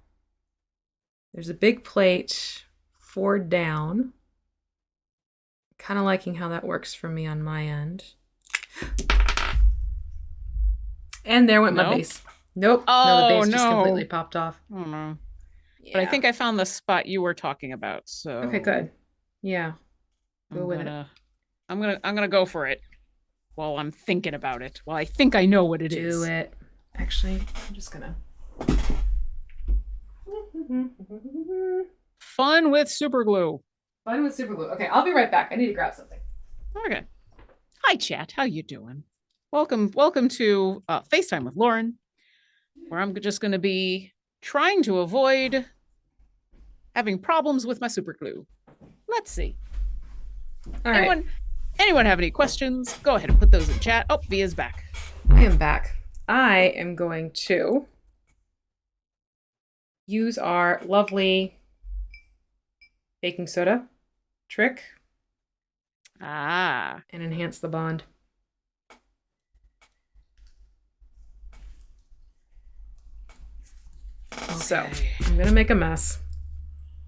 There's a big plate, 4 down. Kind of liking how that works for me on my end. And there went my base. Nope. Oh, no, the base just completely popped off. Oh, no. Yeah. But I think I found the spot you were talking about. So okay, good. Yeah. Go with it. I'm gonna go for it while I'm thinking about it. Well, I think I know what it is. Do it. Actually, I'm just gonna. Fun with super glue. Fun with super glue. Okay, I'll be right back. I need to grab something. Okay. Hi, chat. How you doing? Welcome to FaceTime with Lauren, where I'm just going to be trying to avoid having problems with my super glue. Let's see. All right. Anyone have any questions? Go ahead and put those in chat. Oh, Via's back. I am back. I am going to use our lovely baking soda trick. And enhance the bond. Okay. So I'm gonna make a mess.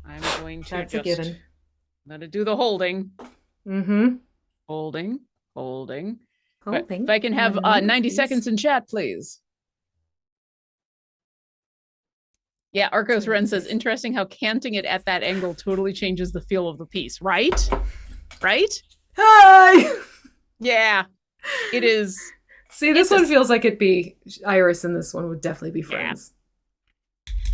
I'm going to That's a given. I'm gonna do the holding. Holding. If I can have 90 seconds in chat, please. Yeah, Arcos Ren says, interesting how canting it at that angle totally changes the feel of the piece, right? Right? Hi! Yeah, it is. See, this one feels like it'd be Iris, and this one would definitely be friends.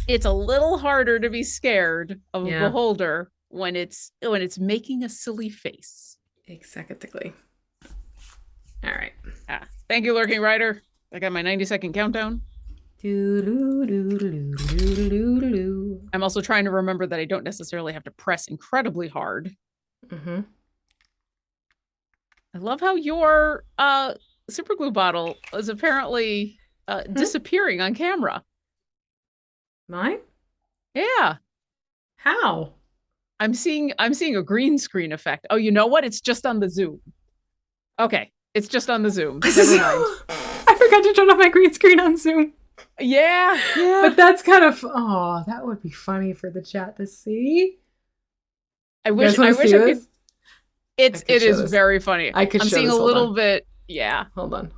It's a little harder to be scared of a Yeah. beholder when it's making a silly face. Exactly. All right. Thank you, Lurking Rider. I got my 90-second countdown. I'm also trying to remember that I don't necessarily have to press incredibly hard. Mm-hmm. I love how your super glue bottle is apparently disappearing on camera. Mine? Yeah. How? I'm seeing a green screen effect. Oh, you know what? It's just on the Zoom. Okay. It's just on the Zoom. Never mind. I forgot to turn off my green screen on Zoom. Yeah. But that's kind of that would be funny for the chat to see. I wish I could. It is this. very funny. I could I'm show seeing this. a little bit. Yeah. Hold on.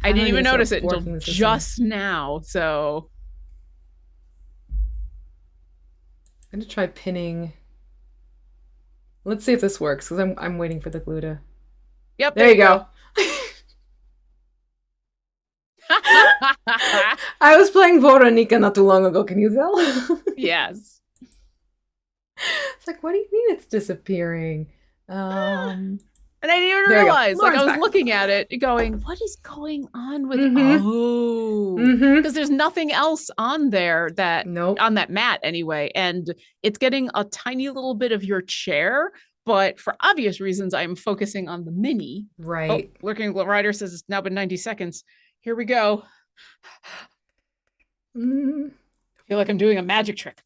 I didn't even notice it until just now. So I'm gonna try pinning. Let's see if this works because I'm waiting for the glue to. Yep. There you go. I was playing Veronica not too long ago. Can you tell? Yes. It's like, what do you mean it's disappearing? And I didn't even realize. Like, I was looking at it going, what is going on with because there's nothing else on there that on that mat anyway. And it's getting a tiny little bit of your chair, but for obvious reasons, I'm focusing on the mini. Right. Oh, Lurking Rider says it's now been 90 seconds. Here we go. I feel like I'm doing a magic trick.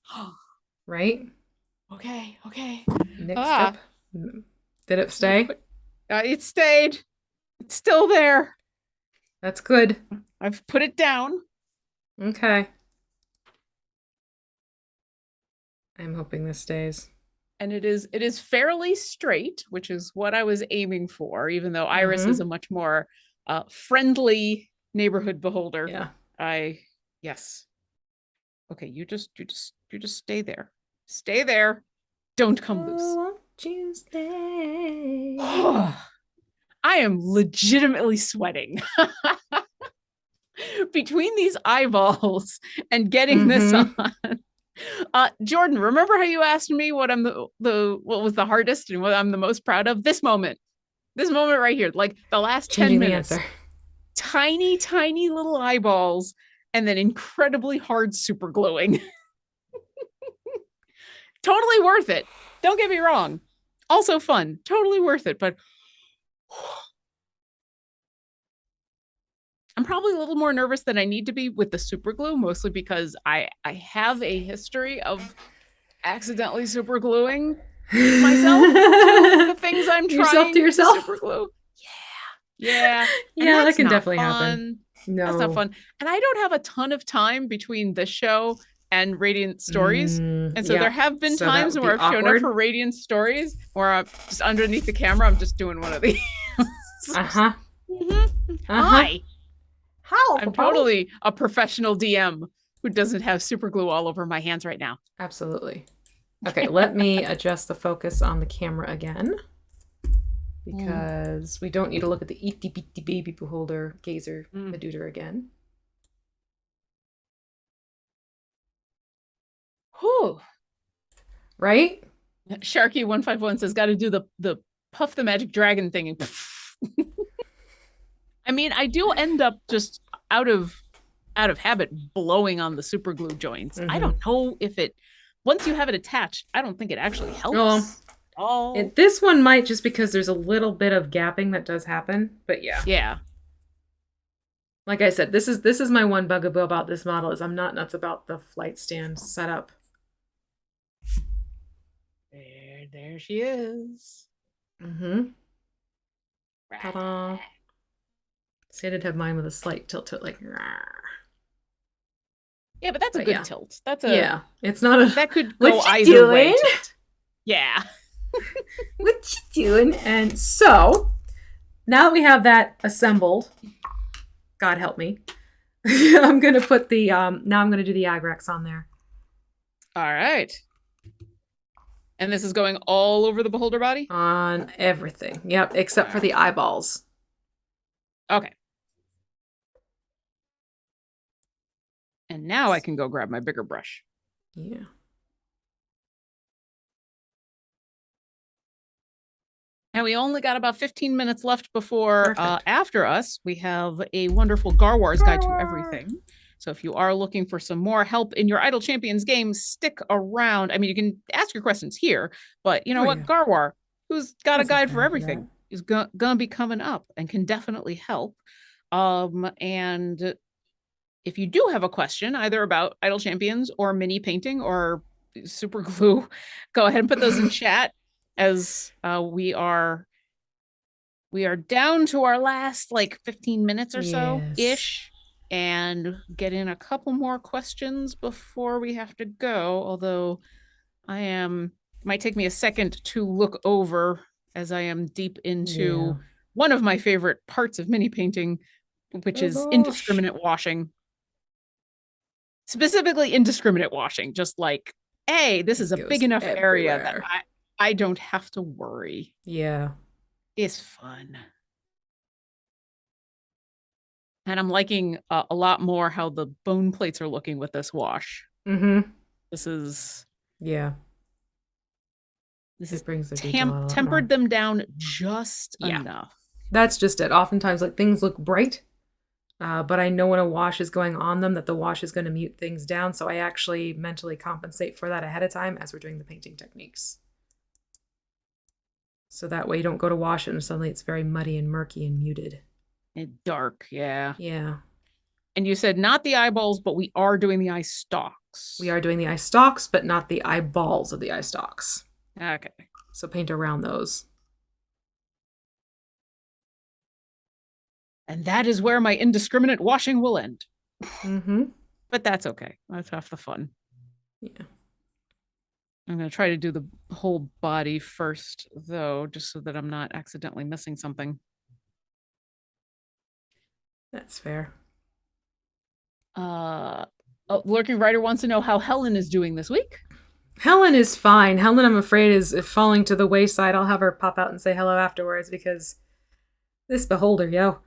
Right? Okay. Next step. Did it stay? It stayed. It's still there. That's good. I've put it down. Okay. I'm hoping this stays. And it is fairly straight, which is what I was aiming for, even though Iris is a much more friendly neighborhood beholder. Yeah. Yes. Okay, you just stay there. Stay there. Don't come loose. Won't you stay? I am legitimately sweating. Between these eyeballs and getting this on. Jordan, remember how you asked me what I'm what was the hardest and what I'm the most proud of? This moment right here, like the last 10 minutes. Tiny little eyeballs and then incredibly hard super gluing. Totally worth it. Don't get me wrong. Also fun. Totally worth it, but I'm probably a little more nervous than I need to be with the super glue, mostly because I have a history of accidentally super gluing myself to the things I'm trying to super glue. Yeah. Yeah, that can definitely happen. No, that's not fun. And I don't have a ton of time between this show and Radiant Stories. And so there have been times where I've shown up for Radiant Stories where I'm just underneath the camera, I'm just doing one of these. Hi. How? I'm totally a professional DM who doesn't have super glue all over my hands right now. Absolutely. Okay, let me adjust the focus on the camera again. Because we don't need to look at the itty bitty baby beholder gazer Meduder again. Whew. Right? Sharky151 says gotta do the puff the magic dragon thing and I mean, I do end up just out of habit blowing on the super glue joints. I don't know if it once you have it attached, I don't think it actually helps. This one might just because there's a little bit of gapping that does happen, but yeah. Like I said, this is my one bugaboo about this model is I'm not nuts about the flight stand setup. There she is. Ta-da. See, I did have mine with a slight tilt to it, like. Yeah, but that's a good tilt. That's It's not a. That could go either way. Yeah. What you doing? And so, now that we have that assembled, God help me, I'm gonna put the now I'm gonna do the Agrax on there. All right. And this is going all over the beholder body? On everything. Yep, except for the eyeballs. Okay. And now I can go grab my bigger brush. Yeah. And we only got about 15 minutes left before Perfect. after us, we have a wonderful Garwar's Guide to Everything. So if you are looking for some more help in your Idle Champions game, stick around. I mean, you can ask your questions here, but you know what? Yeah. Garwar, who's got Has a a guide guide for for everything, is gonna be coming up and can definitely help. And if you do have a question, either about Idle Champions or mini painting or super glue, go ahead and put those in chat as we are down to our last like 15 minutes or so ish, and get in a couple more questions before we have to go. Although might take me a second to look over as I am deep into one of my favorite parts of mini painting, which is indiscriminate washing. Specifically indiscriminate washing, just like, hey, this is a big enough area that I don't have to worry. Yeah. It's fun. And I'm liking a lot more how the bone plates are looking with this wash. Mm-hmm. This is brings the detail tempered them down just enough. That's just it. Oftentimes, like, things look bright, but I know when a wash is going on them that the wash is going to mute things down. So I actually mentally compensate for that ahead of time as we're doing the painting techniques. So that way you don't go to wash it and suddenly it's very muddy and murky and muted. And dark, yeah. Yeah. And you said not the eyeballs, but we are doing the eye stalks. We are doing the eye stalks, but not the eyeballs of the eye stalks. Okay. So paint around those. And that is where my indiscriminate washing will end. Mm-hmm. But that's okay. That's half the fun. Yeah. I'm going to try to do the whole body first, though, just so that I'm not accidentally missing something. That's fair. Lurking Writer wants to know how Helen is doing this week. Helen is fine. Helen, I'm afraid, is falling to the wayside. I'll have her pop out and say hello afterwards because this beholder, yo.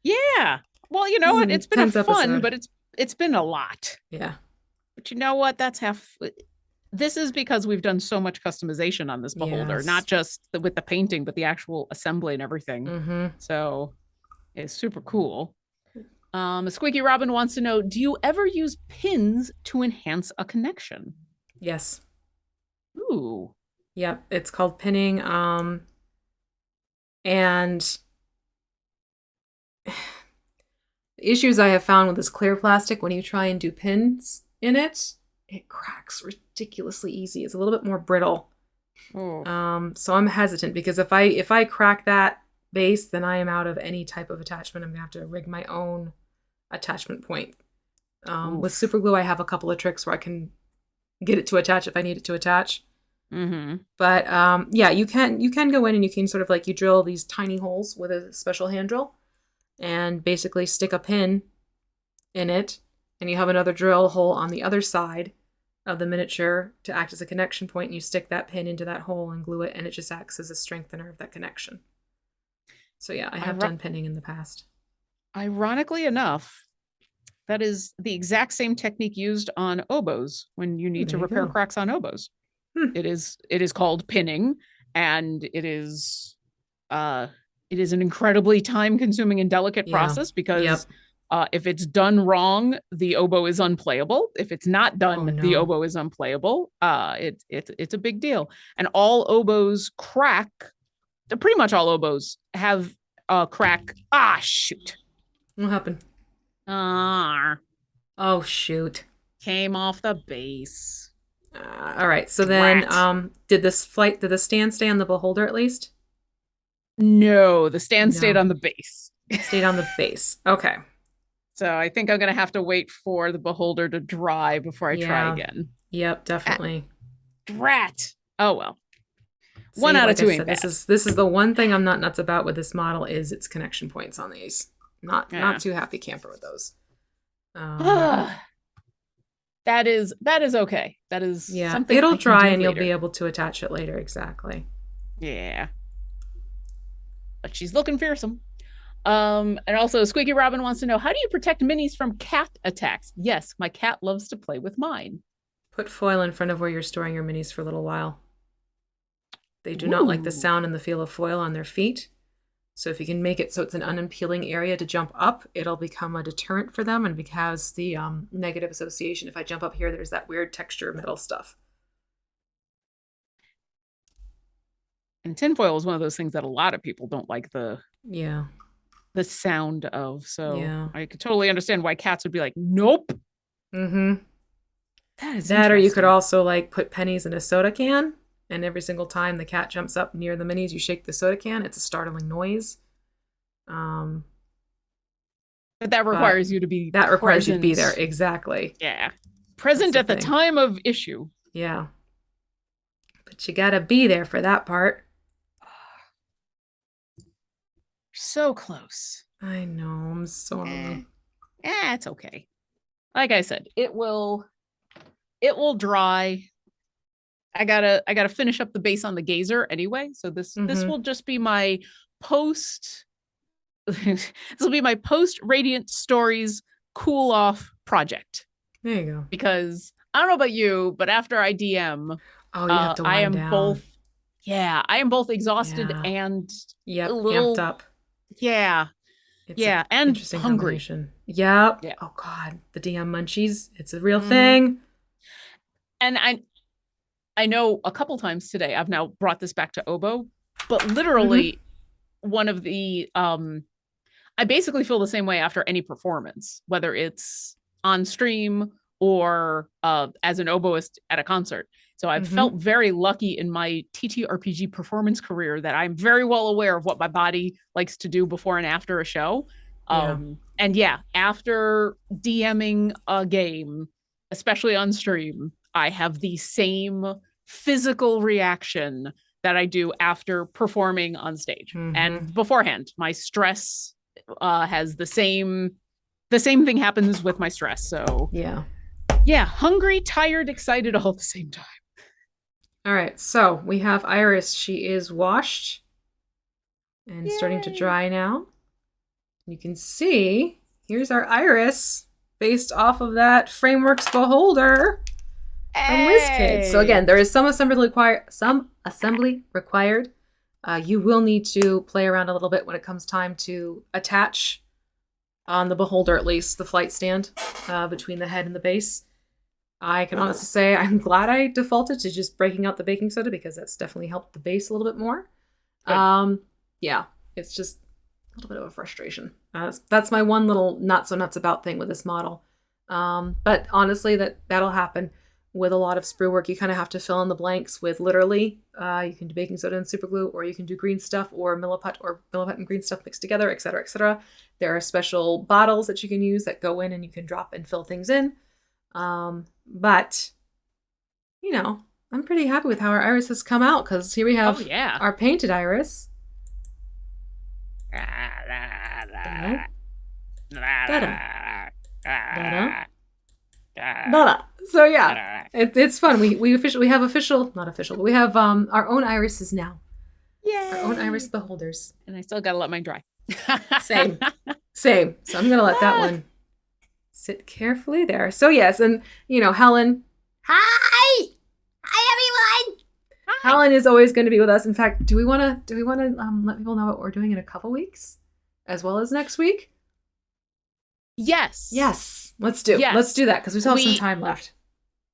Yeah. Well, you know what? It's been a fun, but it's been a lot. Yeah. But you know what? That's half. This is because we've done so much customization on this beholder, not just with the painting, but the actual assembly and everything. Mm-hmm. So it's super cool. Squeaky Robin wants to know, do you ever use pins to enhance a connection? Yes. Ooh. Yep. It's called pinning. And the issues I have found with this clear plastic, when you try and do pins in it, it cracks ridiculously easy. It's a little bit more brittle. Oh. So I'm hesitant because if I crack that base, then I am out of any type of attachment. I'm gonna have to rig my own attachment point. With super glue, I have a couple of tricks where I can get it to attach if I need it to attach. Mm-hmm. But yeah, you can go in and you can sort of like, you drill these tiny holes with a special hand drill and basically stick a pin in it, and you have another drill hole on the other side of the miniature to act as a connection point, and you stick that pin into that hole and glue it, and it just acts as a strengthener of that connection. So yeah, I have done pinning in the past. Ironically enough, that is the exact same technique used on oboes when you need to repair cracks on oboes. It is called pinning, and it is an incredibly time-consuming and delicate process because if it's done wrong, the oboe is unplayable. If it's not done, the oboe is unplayable. It's a big deal. And all oboes crack. Pretty much all oboes have a crack. Ah, shoot. What happened? Oh, shoot. Came off the base. All right. So then, did the stand stay on the beholder at least? No, the stand stayed on the base. Stayed on the base. Okay. So I think I'm going to have to wait for the beholder to dry before I try again. Yep, definitely. Drat. Oh, well. See, 1 out of 2 ain't bad. This is the one thing I'm not nuts about with this model is its connection points on these. Not too happy camper with those. That is okay. That is something it'll dry and you'll be able to attach it later. Exactly. Yeah. But she's looking fearsome. And also Squeaky Robin wants to know, how do you protect minis from cat attacks? Yes, my cat loves to play with mine. Put foil in front of where you're storing your minis for a little while. They do not like the Ooh. sound and the feel of foil on their feet. So if you can make it so it's an unimpeding area to jump up, it'll become a deterrent for them, and because the negative association, if I jump up here, there's that weird texture metal stuff. And tinfoil is one of those things that a lot of people don't like Yeah. the sound of. So Yeah. I could totally understand why cats would be like, nope. Mm-hmm. That is That, or you could interesting. also like put pennies in a soda can, and every single time the cat jumps up near the minis, you shake the soda can. It's a startling noise. But that But requires you to be that requires you to be there. present. Exactly. Yeah. That's Present the at the thing. time of issue. Yeah. But you gotta be there for that part. So close. I know. I'm so Eh, it's okay. Like I said, it will dry. I gotta finish up the base on the gazer anyway. So this Mm-hmm. will just be my post this will be my post Radiant Stories cool off project. There you go. Because I don't know about you, but after I DM, Oh, you have to I wind am down. both exhausted Yeah. and a Yep. Amped little, up. yeah, It's an yeah, and interesting hungry. combination. Yep. Yeah. Oh God, the DM munchies. It's a real Mhm. thing. And I know a couple times today I've now brought this back to Obo, but Mm-hmm. literally one of the I basically feel the same way after any performance, whether it's on stream or as an oboist at a concert. So I've Mm-hmm. felt very lucky in my TTRPG performance career that I'm very well aware of what my body likes to do before and after a show. Yeah. And yeah, after DMing a game, especially on stream, I have the same physical reaction that I do after performing on stage. Mm-hmm. And beforehand, my stress has the same thing happens with my stress. So Yeah. yeah, hungry, tired, excited all at the same time. All right. So we have Iris. She is washed and starting to Yay. dry now. You can see here's our Iris based off of that Frameworks Beholder from WizKids. So again, there is some assembly required. You will need to play around a little bit when it comes time to attach on the beholder, at least the flight stand between the head and the base. I can honestly say I'm glad I defaulted to just breaking out the baking soda, because that's definitely helped the base a little bit more. Yeah, it's just a little bit of a frustration. That's my one little not so nuts about thing with this model. But honestly, that'll happen with a lot of sprue work. You kind of have to fill in the blanks with literally. You can do baking soda and super glue, or you can do green stuff or milliput and green stuff mixed together, etc., etc. There are special bottles that you can use that go in and you can drop and fill things in. But you know, I'm pretty happy with how our iris has come out, because here we have Oh yeah. our painted iris. So yeah, it's fun. We have official, not official, but we have our own irises now. Yay. Our own iris beholders. And I still gotta let mine dry. Same. So I'm gonna let that one sit carefully there. So yes, and you know, Helen. Hi, everyone. Hi. Helen is always going to be with us. In fact, do we want to let people know what we're doing in a couple weeks, as well as next week? Yes. Yes, let's do that, because we still have some time left.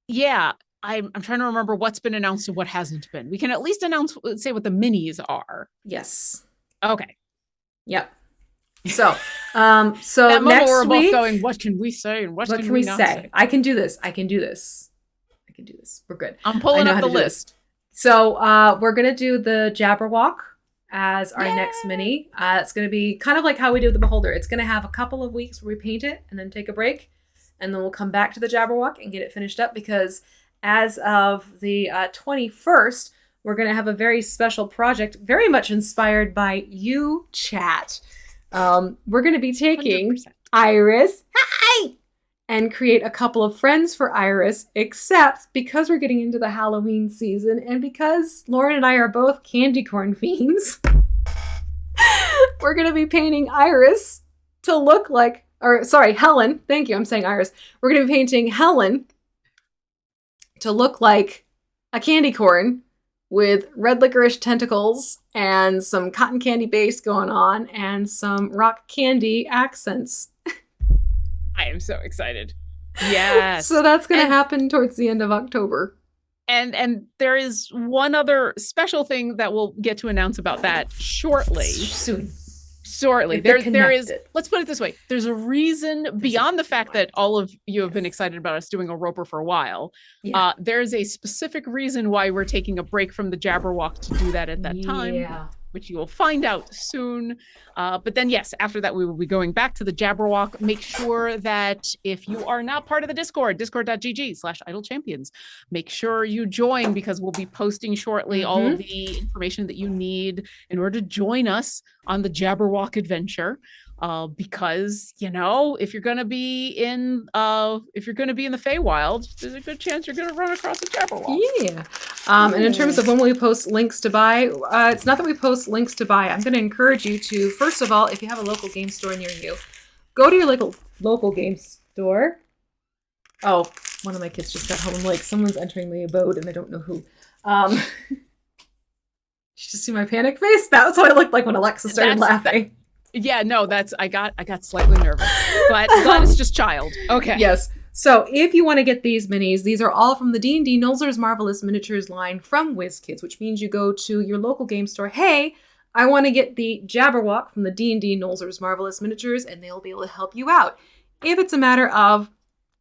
Yeah, I'm trying to remember what's been announced and what hasn't been. We can at least say what the minis are. Yes. Okay. Yep. So that next we're week, both going, what can we say and what can we not say? I can do this. We're good. I'm pulling up the list. So we're gonna do the Jabberwock as our next mini. It's gonna be kind of like how we did with the Beholder. It's gonna have a couple of weeks where we paint it and then take a break, and then we'll come back to the Jabberwock and get it finished up, because as of the 21st, we're gonna have a very special project, very much inspired by you, chat. We're gonna be taking 100%. Iris. Hi! And create a couple of friends for Iris, except because we're getting into the Halloween season, and because Lauren and I are both candy corn fiends, We're going to be painting Iris to look like, or sorry, Helen. Thank you. I'm saying Iris. We're going to be painting Helen to look like a candy corn with red licorice tentacles and some cotton candy base going on and some rock candy accents. I am so excited. Yes. So that's going to happen towards the end of October. And there is one other special thing that we'll get to announce about that shortly. Shortly. There is, let's put it this way. There's a reason beyond the fact that all of you have been excited about us doing a Roper for a while. Yeah. There's a specific reason why we're taking a break from the Jabberwock to do that at that time, which you will find out soon. But then, yes, after that, we will be going back to the Jabberwock. Make sure that if you are not part of the Discord, discord.gg/idlechampions, make sure you join, because we'll be posting shortly all of the information that you need in order to join us on the Jabberwock adventure. Because, you know, if you're going to be in the Feywild, there's a good chance you're going to run across a Jabberwock. Yeah. And in terms of when we post links to buy, it's not that we post links to buy. I'm going to encourage you to, first of all, if you have a local game store near you, go to your local game store. Oh, one of my kids just got home. I'm like, someone's entering the abode and I don't know who. Did you just see my panic face? That was what it looked like when Alexa started laughing. Yeah, no, I got slightly nervous, but glad it's just child. Okay. Yes. So if you want to get these minis, these are all from the D&D Nolzur's Marvelous Miniatures line from WizKids, which means you go to your local game store. Hey, I want to get the Jabberwock from the D&D Nolzur's Marvelous Miniatures, and they'll be able to help you out. If it's a matter of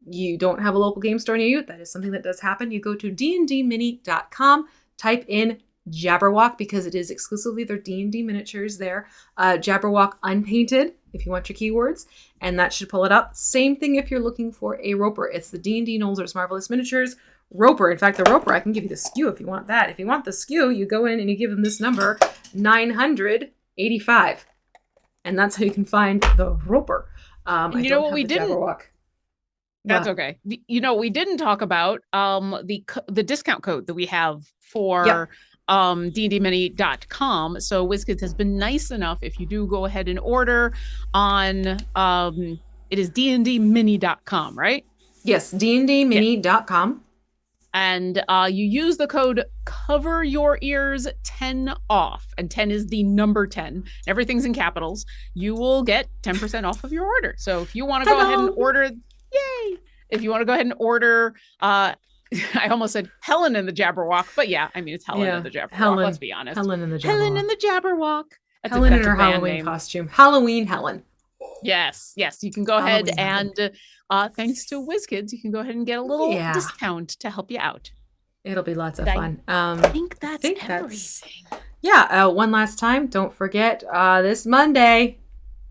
you don't have a local game store near you, that is something that does happen. You go to dndmini.com, type in Jabberwock, because it is exclusively their D&D miniatures there. Jabberwock unpainted, if you want your keywords, and that should pull it up. Same thing if you're looking for a Roper. It's the D&D Nolzur's Marvelous Miniatures Roper. In fact, the Roper, I can give you the SKU if you want that. If you want the SKU, you go in and you give them this number, 985. And that's how you can find the Roper. You know what we didn't... Jabberwock. That's okay. You know, we didn't talk about the discount code that we have for dndmini.com. So WizKids has been nice enough, if you do go ahead and order on it is dndmini.com, right? Yes, dndmini.com. And you use the code Cover Your Ears 10 off, and 10 is the number 10. Everything's in capitals. You will get 10% off of your order. So if you want to go ahead and order, yay! If you want to go ahead and order, I almost said Helen in the Jabberwock, but yeah, I mean, it's Helen in the Jabberwock, let's be honest. Helen in the Jabberwock. Helen in the Jabberwock. Helen in her Halloween costume. Halloween Helen. Yes, you can go ahead and thanks to WizKids, you can go ahead and get a little discount to help you out. It'll be lots of fun. I think that's everything. One last time, don't forget, this Monday,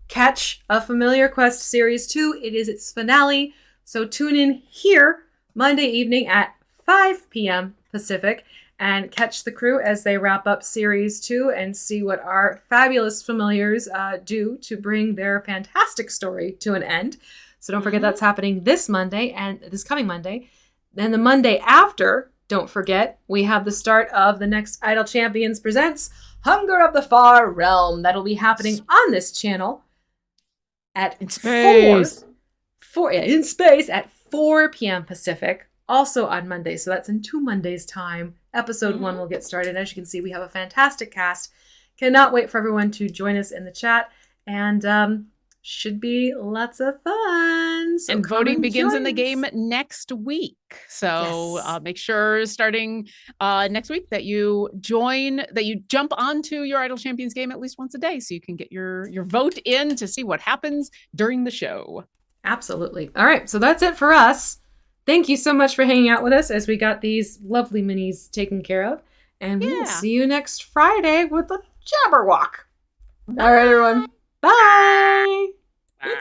Catch a Familiar Quest Series 2. It is its finale, so tune in here Monday evening at 5 p.m. Pacific and catch the crew as they wrap up Series 2 and see what our fabulous familiars do to bring their fantastic story to an end. So don't forget that's happening this Monday and this coming Monday. Then the Monday after, don't forget, we have the start of the next Idle Champions Presents Hunger of the Far Realm. That'll be happening on this channel at in space at 4 p.m. Pacific, also on Monday. So that's in 2 Mondays' time. Episode 1 will get started. As you can see, we have a fantastic cast. Cannot wait for everyone to join us in the chat. And should be lots of fun. So and voting begins in the game next week. So make sure starting next week that you jump onto your Idle Champions game at least once a day so you can get your vote in to see what happens during the show. Absolutely. All right. So that's it for us. Thank you so much for hanging out with us as we got these lovely minis taken care of. And we'll see you next Friday with the Jabberwock. All right, everyone. Bye. Bye.